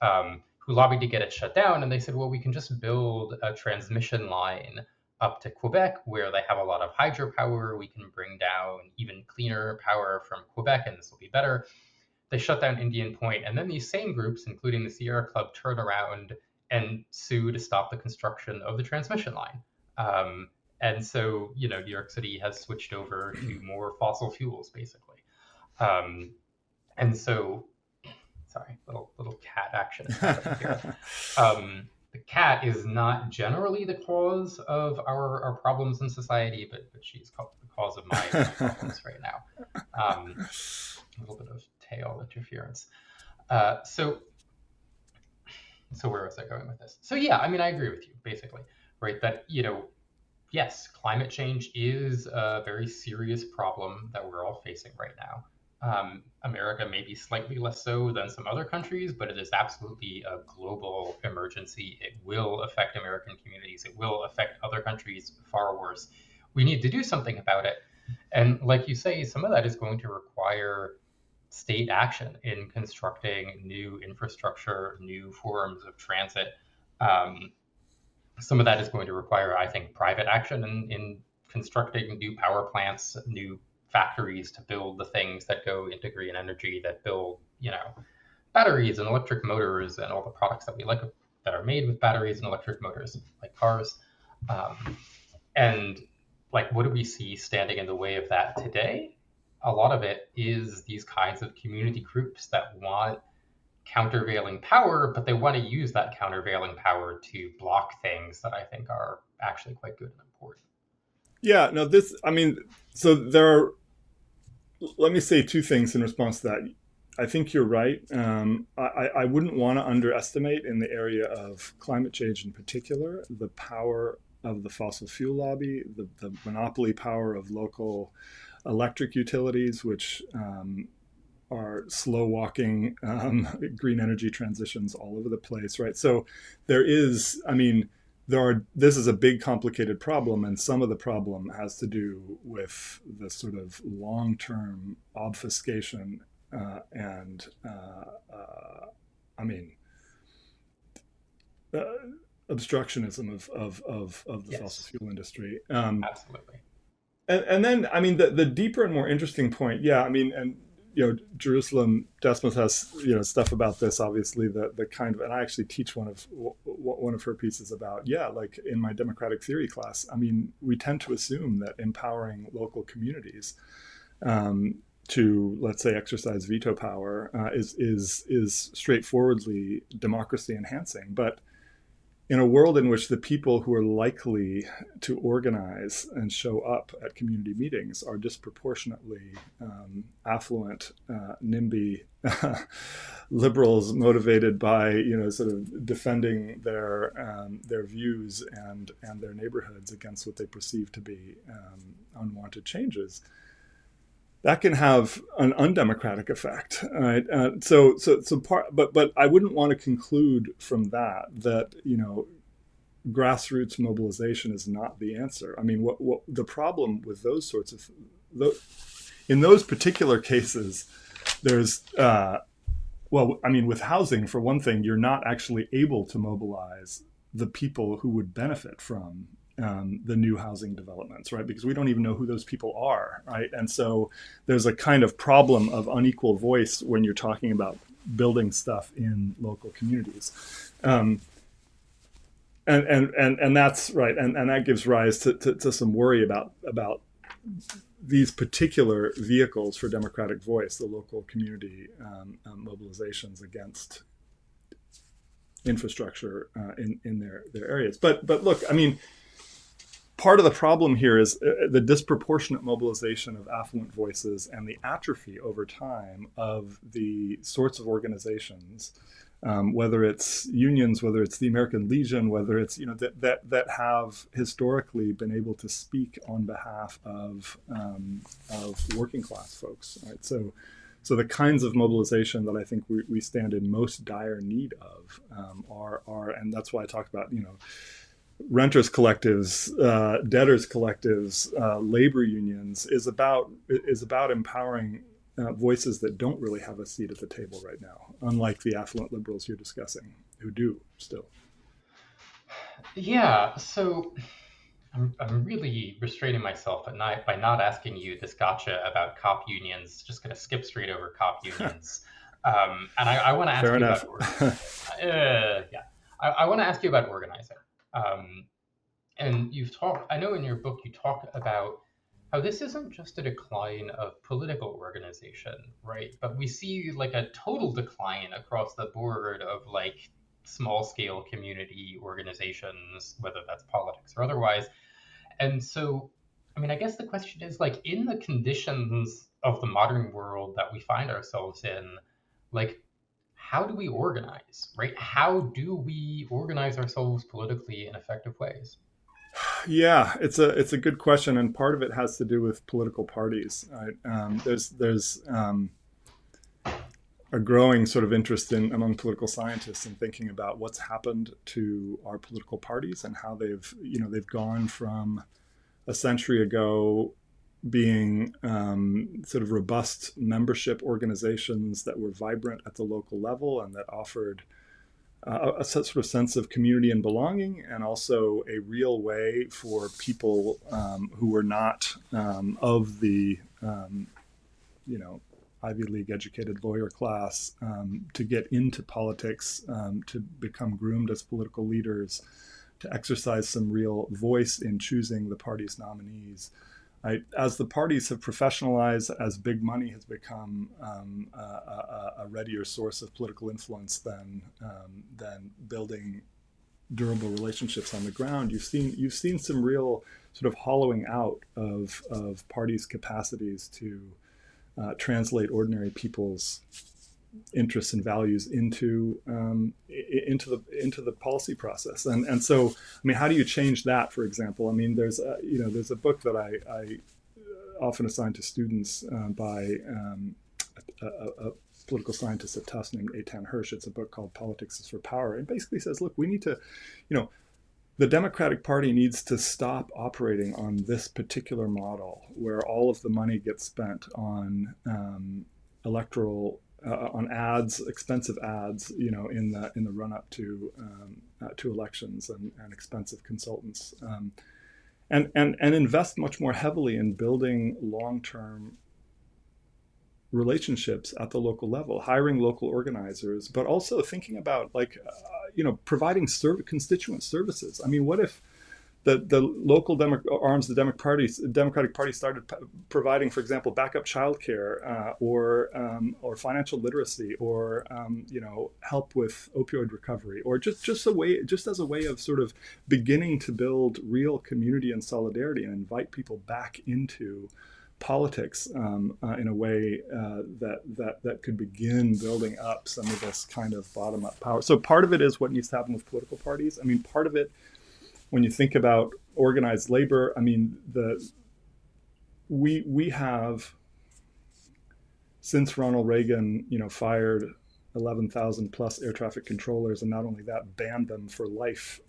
who lobbied to get it shut down. And they said, well, we can just build a transmission line up to Quebec where they have a lot of hydropower. We can bring down even cleaner power from Quebec, and this will be better. They shut down Indian Point, and then these same groups, including the Sierra Club, turn around and sue to stop the construction of the transmission line. And so, New York City has switched over to more fossil fuels, basically. Um, and so, sorry, little cat action is happening here. The cat is not generally the cause of our problems in society, but she's the cause of my problems right now. A little bit of tail interference. So where was I going with this? So yeah, I mean, I agree with you basically, right? That yes, climate change is a very serious problem that we're all facing right now. America may be slightly less so than some other countries, but it is absolutely a global emergency. It will affect American communities. It will affect other countries far worse. We need to do something about it. And like you say, some of that is going to require state action in constructing new infrastructure, new forms of transit. Um, some of that is going to require, I think, private action in constructing new power plants, new factories to build the things that go into green energy, that build, batteries and electric motors and all the products that we like that are made with batteries and electric motors, like cars. Um, and like, what do we see standing in the way of that today? A lot of it is these kinds of community groups that want countervailing power, but they want to use that countervailing power to block things that I think are actually quite good and important. Yeah, no, I mean, so let me say two things in response to that. I think you're right. I wouldn't want to underestimate in the area of climate change in particular the power of the fossil fuel lobby, the monopoly power of local electric utilities, which are slow walking green energy transitions all over the place, right? So there is, I mean, this is a big complicated problem, and some of the problem has to do with the sort of long-term obfuscation and I mean uh, obstructionism of the fossil Yes, fuel industry. absolutely. And then, I mean, the deeper and more interesting point, yeah, I mean, and Jerusalem Desmos has stuff about this. Obviously, the kind of, and I actually teach one of her pieces about, yeah, like in my democratic theory class. I mean, we tend to assume that empowering local communities to, let's say, exercise veto power is straightforwardly democracy enhancing, but in a world in which the people who are likely to organize and show up at community meetings are disproportionately affluent, NIMBY liberals motivated by sort of defending their views and their neighborhoods against what they perceive to be unwanted changes, that can have an undemocratic effect, right? But I wouldn't want to conclude from that grassroots mobilization is not the answer. I mean, what the problem with those sorts of in those particular cases, there's well, I mean, with housing, for one thing, you're not actually able to mobilize the people who would benefit from the new housing developments, right? Because we don't even know who those people are, right? And so there's a kind of problem of unequal voice when you're talking about building stuff in local communities. And that's right, and that gives rise to some worry about these particular vehicles for democratic voice, the local community mobilizations against infrastructure in their areas. But look, I mean, part of the problem here is the disproportionate mobilization of affluent voices and the atrophy over time of the sorts of organizations, whether it's unions, whether it's the American Legion, whether it's that have historically been able to speak on behalf of working class folks. Right? So the kinds of mobilization that I think we stand in most dire need of are, and that's why I talk about renters collectives, debtors collectives, labor unions is about empowering voices that don't really have a seat at the table right now, unlike the affluent liberals you're discussing, who do still. Yeah, so I'm really restraining myself at night by not asking you this gotcha about cop unions. Just going to skip straight over cop unions. And I want to Fair ask you enough. about, yeah, I want to ask you about organizing. Um, and I know in your book you talk about how this isn't just a decline of political organization, right? But we see like a total decline across the board of like small scale community organizations, whether that's politics or otherwise. And so, I mean, I guess the question is like, in the conditions of the modern world that we find ourselves in, like, how do we organize, right? How do we organize ourselves politically in effective ways? Yeah, it's a good question, and part of it has to do with political parties. Right? There's a growing sort of interest in among political scientists in thinking about what's happened to our political parties and how they've gone from a century ago being sort of robust membership organizations that were vibrant at the local level and that offered a sort of sense of community and belonging, and also a real way for people who were not of the Ivy League educated lawyer class to get into politics, to become groomed as political leaders, to exercise some real voice in choosing the party's nominees. As the parties have professionalized, as big money has become a readier source of political influence than building durable relationships on the ground, you've seen some real sort of hollowing out of parties' capacities to translate ordinary people's interests and values into the policy process. And so, I mean, how do you change that? For example, I mean, there's a book that I often assign to students by a political scientist at Tufts named Eitan Hirsch. It's a book called Politics is for Power. It basically says, look, we need to, the Democratic Party needs to stop operating on this particular model where all of the money gets spent on electoral on ads, expensive ads, in the run up to elections, and expensive consultants, and invest much more heavily in building long-term relationships at the local level, hiring local organizers, but also thinking about providing constituent services. I mean, what if the local arms of the Democratic Party started providing, for example, backup childcare, or financial literacy, or help with opioid recovery, or just as a way of sort of beginning to build real community and solidarity and invite people back into politics in a way that could begin building up some of this kind of bottom-up power. So part of it is what needs to happen with political parties. I mean, part of it, when you think about organized labor, I mean, we have, since Ronald Reagan, fired 11,000 plus air traffic controllers, and not only that, banned them for life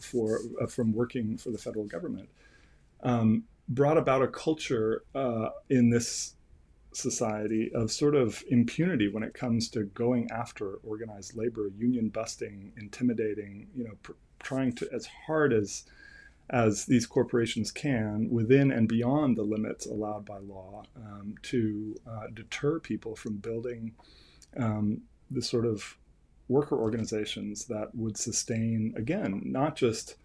from working for the federal government, brought about a culture in this society of sort of impunity when it comes to going after organized labor, union busting, intimidating, trying to, as hard as these corporations can, within and beyond the limits allowed by law, to deter people from building the sort of worker organizations that would sustain, again, not just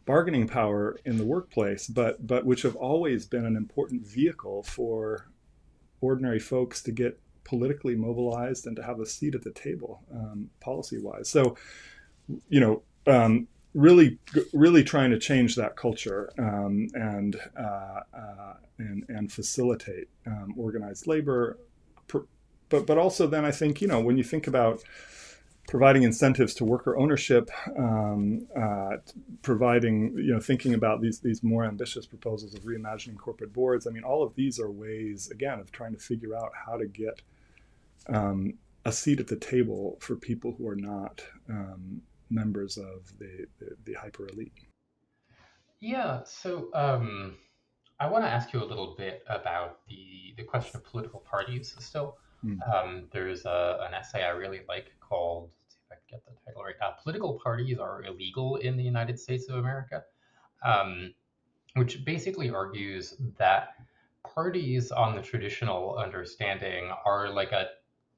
bargaining power in the workplace, but which have always been an important vehicle for ordinary folks to get politically mobilized and to have a seat at the table, policy-wise. So, really trying to change that culture, and facilitate organized labor. But also then I think, when you think about providing incentives to worker ownership, providing, thinking about these more ambitious proposals of reimagining corporate boards. I mean, all of these are ways, again, of trying to figure out how to get a seat at the table for people who are not members of the hyper elite. Yeah, so I want to ask you a little bit about the question of political parties still. Mm. There's an essay I really like called, let's see if I can get the title right, Political Parties Are Illegal in the United States of America, um, which basically argues that parties on the traditional understanding are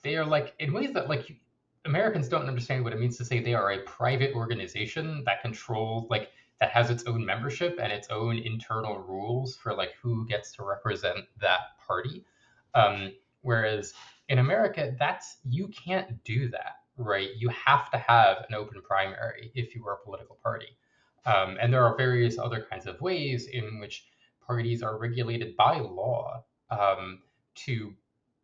they are like, in ways that like Americans don't understand what it means to say they are a private organization that controls that has its own membership and its own internal rules for like who gets to represent that party. Um, Whereas in America, that's you can't do that, right? You have to have an open primary if you are a political party. And there are various other kinds of ways in which parties are regulated by law to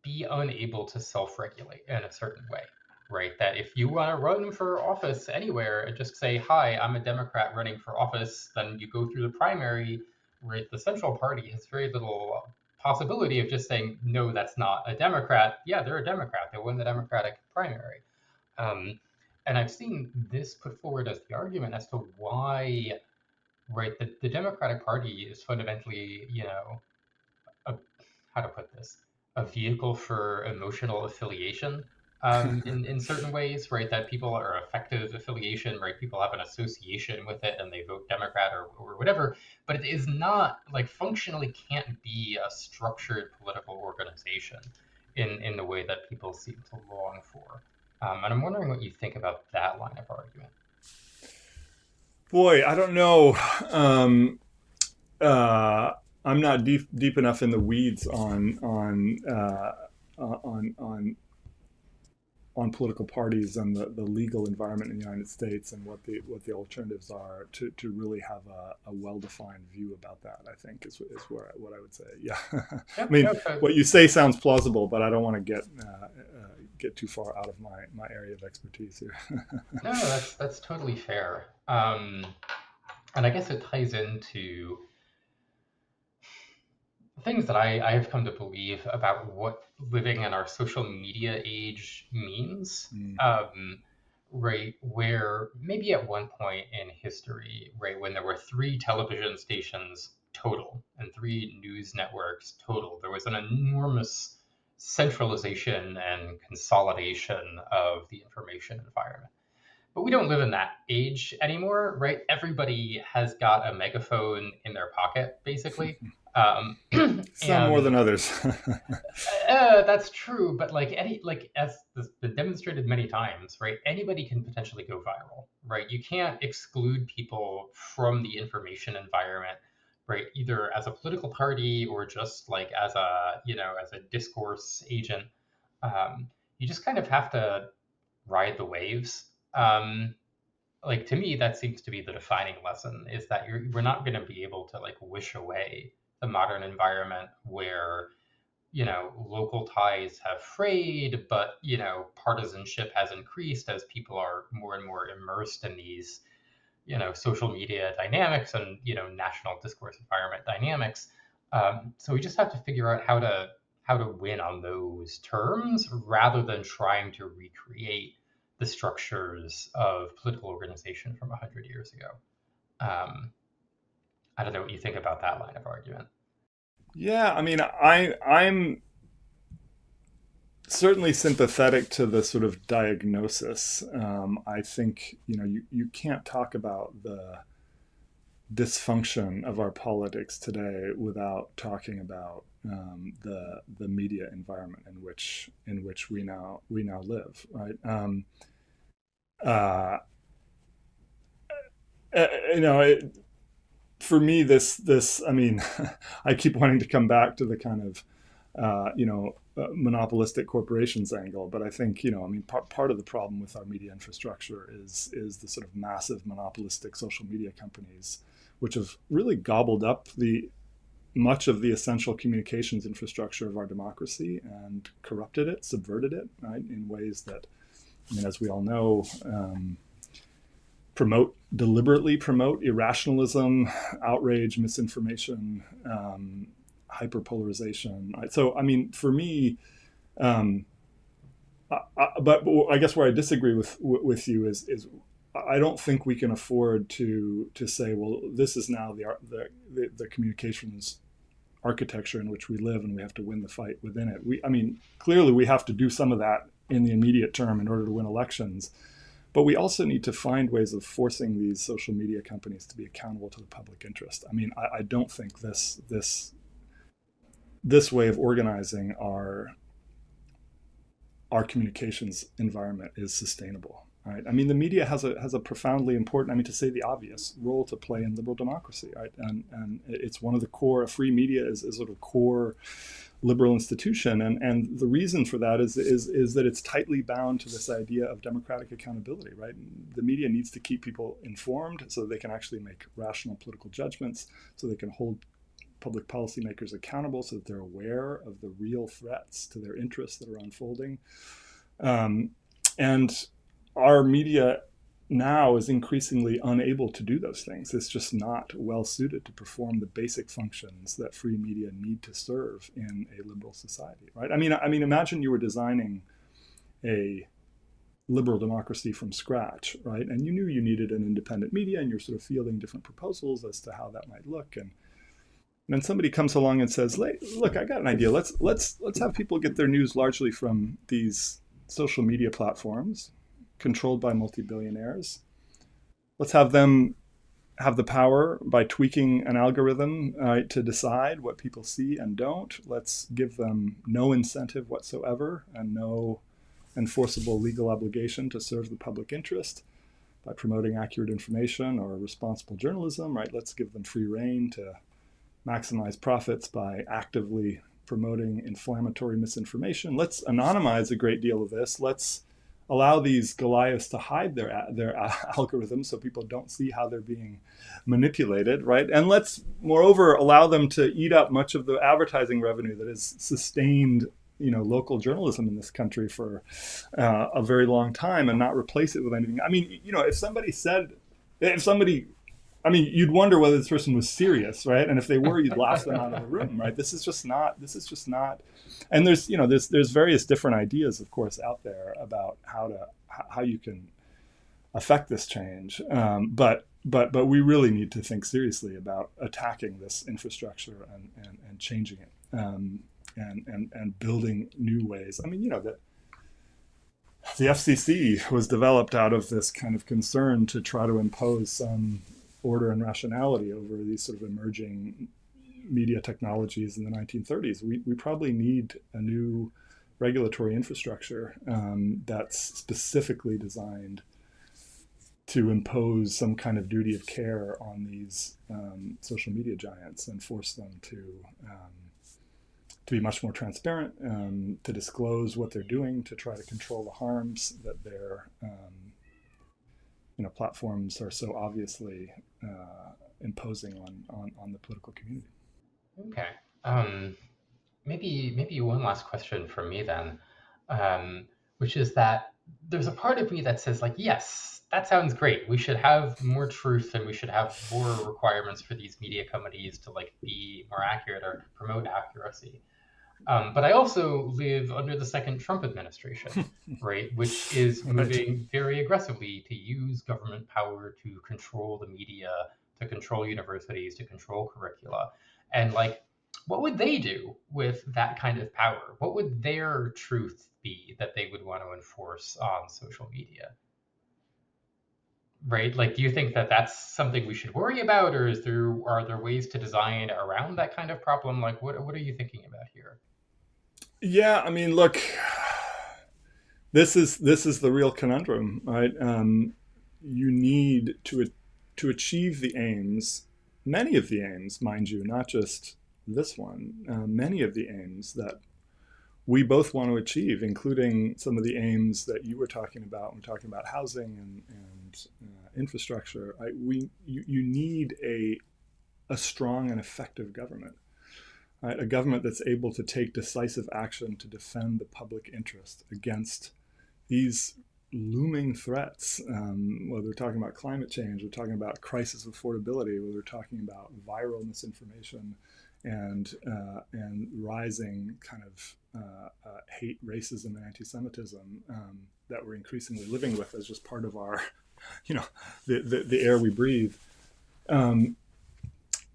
be unable to self-regulate in a certain way, right? That if you want to run for office anywhere and just say, "Hi, I'm a Democrat running for office," then you go through the primary, right? The central party has very little possibility of just saying, "No, that's not a Democrat." Yeah, they're a Democrat. They won the Democratic primary. Um, and I've seen this put forward as the argument as to why, right, the Democratic Party is fundamentally, a, how to put this, a vehicle for emotional affiliation in certain ways, right? That people are effective affiliation, right? People have an association with it and they vote Democrat or whatever, but it is not like functionally can't be a structured political organization in the way that people seem to long for. And I'm wondering what you think about that line of argument. Boy, I don't know. Um, uh, I'm not deep enough in the weeds on political parties and the legal environment in the United States and what the alternatives are to really have a well-defined view about that. I think is what I would say. Yeah, I Yep, mean, yep. what you say sounds plausible, but I don't want to get too far out of my area of expertise here. No, that's totally fair. And I guess it ties into things that I have come to believe about what living in our social media age means. Mm. Right, where maybe at one point in history, right, when there were three television stations total and three news networks total, there was an enormous centralization and consolidation of the information environment. But we don't live in that age anymore, right? Everybody has got a megaphone in their pocket, basically. Some more And than others. that's true, but as has been demonstrated many times, right? Anybody can potentially go viral, right? You can't exclude people from the information environment, right? Either as a political party or just like as as a discourse agent. You just kind of have to ride the waves. Like to me, that seems to be the defining lesson: is that we're not going to be able to like wish away the modern environment where local ties have frayed, but partisanship has increased as people are more and more immersed in these social media dynamics and national discourse environment dynamics. So we just have to figure out how to win on those terms rather than trying to recreate the structures of political organization from 100 years ago. Um, I don't know what you think about that line of argument. Yeah, I mean, I'm certainly sympathetic to the sort of diagnosis. I think you can't talk about the dysfunction of our politics today without talking about the media environment in which we now live, right? Uh, you know, for me, this I mean, I keep wanting to come back to the kind of monopolistic corporations angle. But I think, I mean, part of the problem with our media infrastructure is the sort of massive monopolistic social media companies, which have really gobbled up the much of the essential communications infrastructure of our democracy and corrupted it, subverted it, right, in ways that, I mean, as we all know, deliberately promote irrationalism, outrage, misinformation, hyperpolarization. Right? So, I mean, for me, but I guess where I disagree with you is I don't think we can afford to say, well, this is now the communications architecture in which we live, and we have to win the fight within it. I mean, clearly we have to do some of that in the immediate term in order to win elections. But we also need to find ways of forcing these social media companies to be accountable to the public interest. I mean, I don't think this way of organizing our communications environment is sustainable. Right? I mean, the media has a profoundly important, I mean, to say the obvious, role to play in liberal democracy. Right? And it's one of the core. Free media is sort of core liberal institution, and the reason for that is that it's tightly bound to this idea of democratic accountability. Right? The media needs to keep people informed so that they can actually make rational political judgments, so they can hold public policymakers accountable, so that they're aware of the real threats to their interests that are unfolding. And our media now is increasingly unable to do those things. It's just not well suited to perform the basic functions that free media need to serve in a liberal society, right? I mean, imagine you were designing a liberal democracy from scratch, right? And you knew you needed an independent media, and you're sort of fielding different proposals as to how that might look. And then somebody comes along and says, "Look, I got an idea. Let's have people get their news largely from these social media platforms controlled by multi-billionaires. Let's have them have the power by tweaking an algorithm to decide what people see and don't. Let's give them no incentive whatsoever and no enforceable legal obligation to serve the public interest by promoting accurate information or responsible journalism. Right? Let's give them free rein to maximize profits by actively promoting inflammatory misinformation. Let's anonymize a great deal of this. Let's allow these Goliaths to hide their algorithms so people don't see how they're being manipulated, right? And let's, moreover, allow them to eat up much of the advertising revenue that has sustained, local journalism in this country for a very long time, and not replace it with anything. I mean, I mean, you'd wonder whether this person was serious, right? And if they were, you'd laugh them out of the room, right? This is just not. And there's various different ideas, of course, out there about how you can affect this change. But we really need to think seriously about attacking this infrastructure and changing it, and building new ways. I mean, the FCC was developed out of this kind of concern to try to impose some order and rationality over these sort of emerging media technologies in the 1930s. We probably need a new regulatory infrastructure that's specifically designed to impose some kind of duty of care on these social media giants and force them to be much more transparent, to disclose what they're doing, to try to control the harms that their platforms are so obviously imposing on the political community. Okay. Maybe one last question from me then, which is that there's a part of me that says, like, yes, that sounds great. We should have more truth, and we should have more requirements for these media companies to be more accurate or promote accuracy. But I also live under the second Trump administration, right, which is moving very aggressively to use government power to control the media, to control universities, to control curricula. And what would they do with that kind of power? What would their truth be that they would want to enforce on social media? Right? Do you think that that's something we should worry about, or are there ways to design around that kind of problem? What are you thinking about here? Yeah, I mean, look, this is the real conundrum, right? You need to achieve the aims, many of the aims, mind you, not just this one, many of the aims that we both want to achieve, including some of the aims that you were talking about when talking about housing and infrastructure. You need a strong and effective government, right? A government that's able to take decisive action to defend the public interest against these looming threats, whether we're talking about climate change, we're talking about crisis of affordability, whether we're talking about viral misinformation and rising kind of hate, racism, and anti-Semitism that we're increasingly living with as just part of our, the air we breathe. And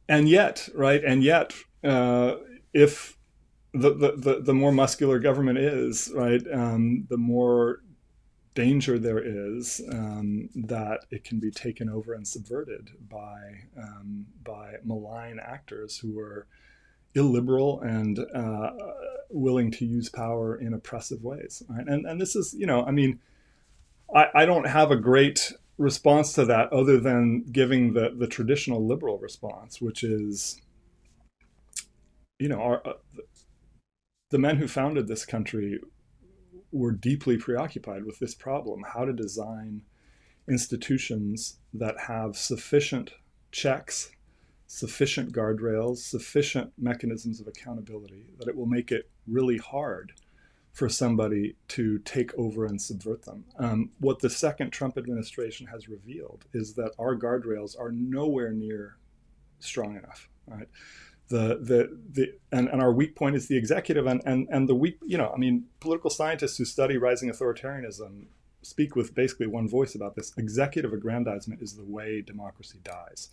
yet, right? And yet, if the more muscular government is, right, the more danger there is that it can be taken over and subverted by malign actors who are illiberal and willing to use power in oppressive ways. Right? And this is, I don't have a great response to that other than giving the traditional liberal response, which is, the men who founded this country were deeply preoccupied with this problem: how to design institutions that have sufficient checks, sufficient guardrails, sufficient mechanisms of accountability, that it will make it really hard for somebody to take over and subvert them. What the second Trump administration has revealed is that our guardrails are nowhere near strong enough, right? And our weak point is the executive, and the weak, political scientists who study rising authoritarianism speak with basically one voice about this. Executive aggrandizement is the way democracy dies.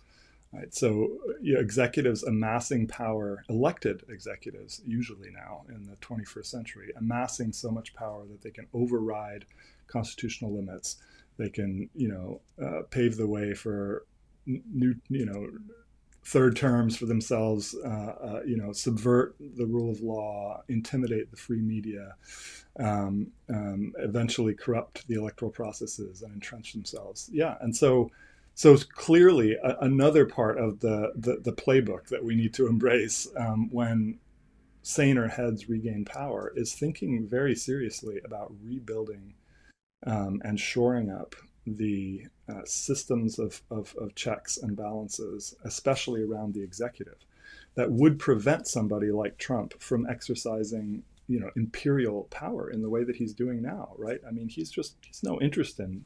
Right? So executives amassing power, elected executives usually now in the 21st century, amassing so much power that they can override constitutional limits. They can, pave the way for new, third terms for themselves, subvert the rule of law, intimidate the free media, eventually corrupt the electoral processes and entrench themselves. Yeah, and so clearly another part of the playbook that we need to embrace when saner heads regain power is thinking very seriously about rebuilding and shoring up the systems of checks and balances, especially around the executive, that would prevent somebody like Trump from exercising, imperial power in the way that he's doing now, right? I mean, he's no interest in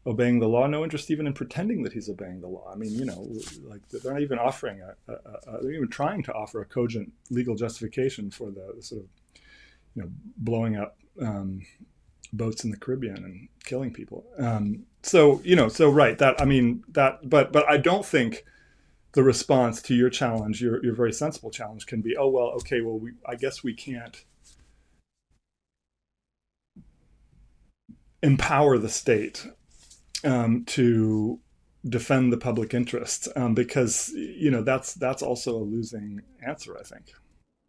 obeying the law, no interest even in pretending that he's obeying the law. I mean, like they're not even offering they're even trying to offer a cogent legal justification for the sort of, blowing up boats in the Caribbean and killing people. So right, but I don't think the response to your challenge, your very sensible challenge, can be, I guess we can't empower the state to defend the public interest, because that's also a losing answer, I think.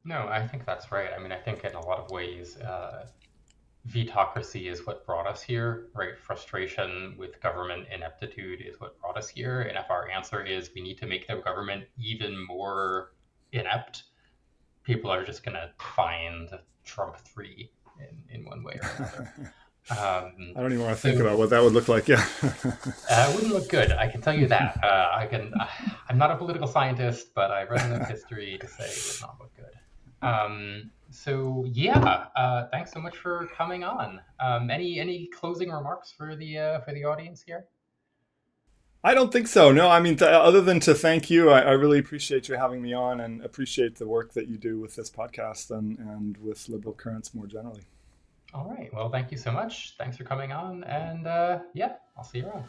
No, I think that's right. I mean, I think in a lot of ways, vetocracy is what brought us here, right? Frustration with government ineptitude is what brought us here. And if our answer is we need to make the government even more inept, people are just going to find Trump 3 in one way or another. I don't even want to think about what that would look like. Yeah, it wouldn't look good. I can tell you that. I'm not a political scientist, but I read enough history to say it would not look good. Thanks so much for coming on. Any closing remarks for the audience here? I don't think so. No, I mean, other than to thank you, I really appreciate you having me on, and appreciate the work that you do with this podcast and with Liberal Currents more generally. All right. Well, thank you so much. Thanks for coming on. And I'll see you around.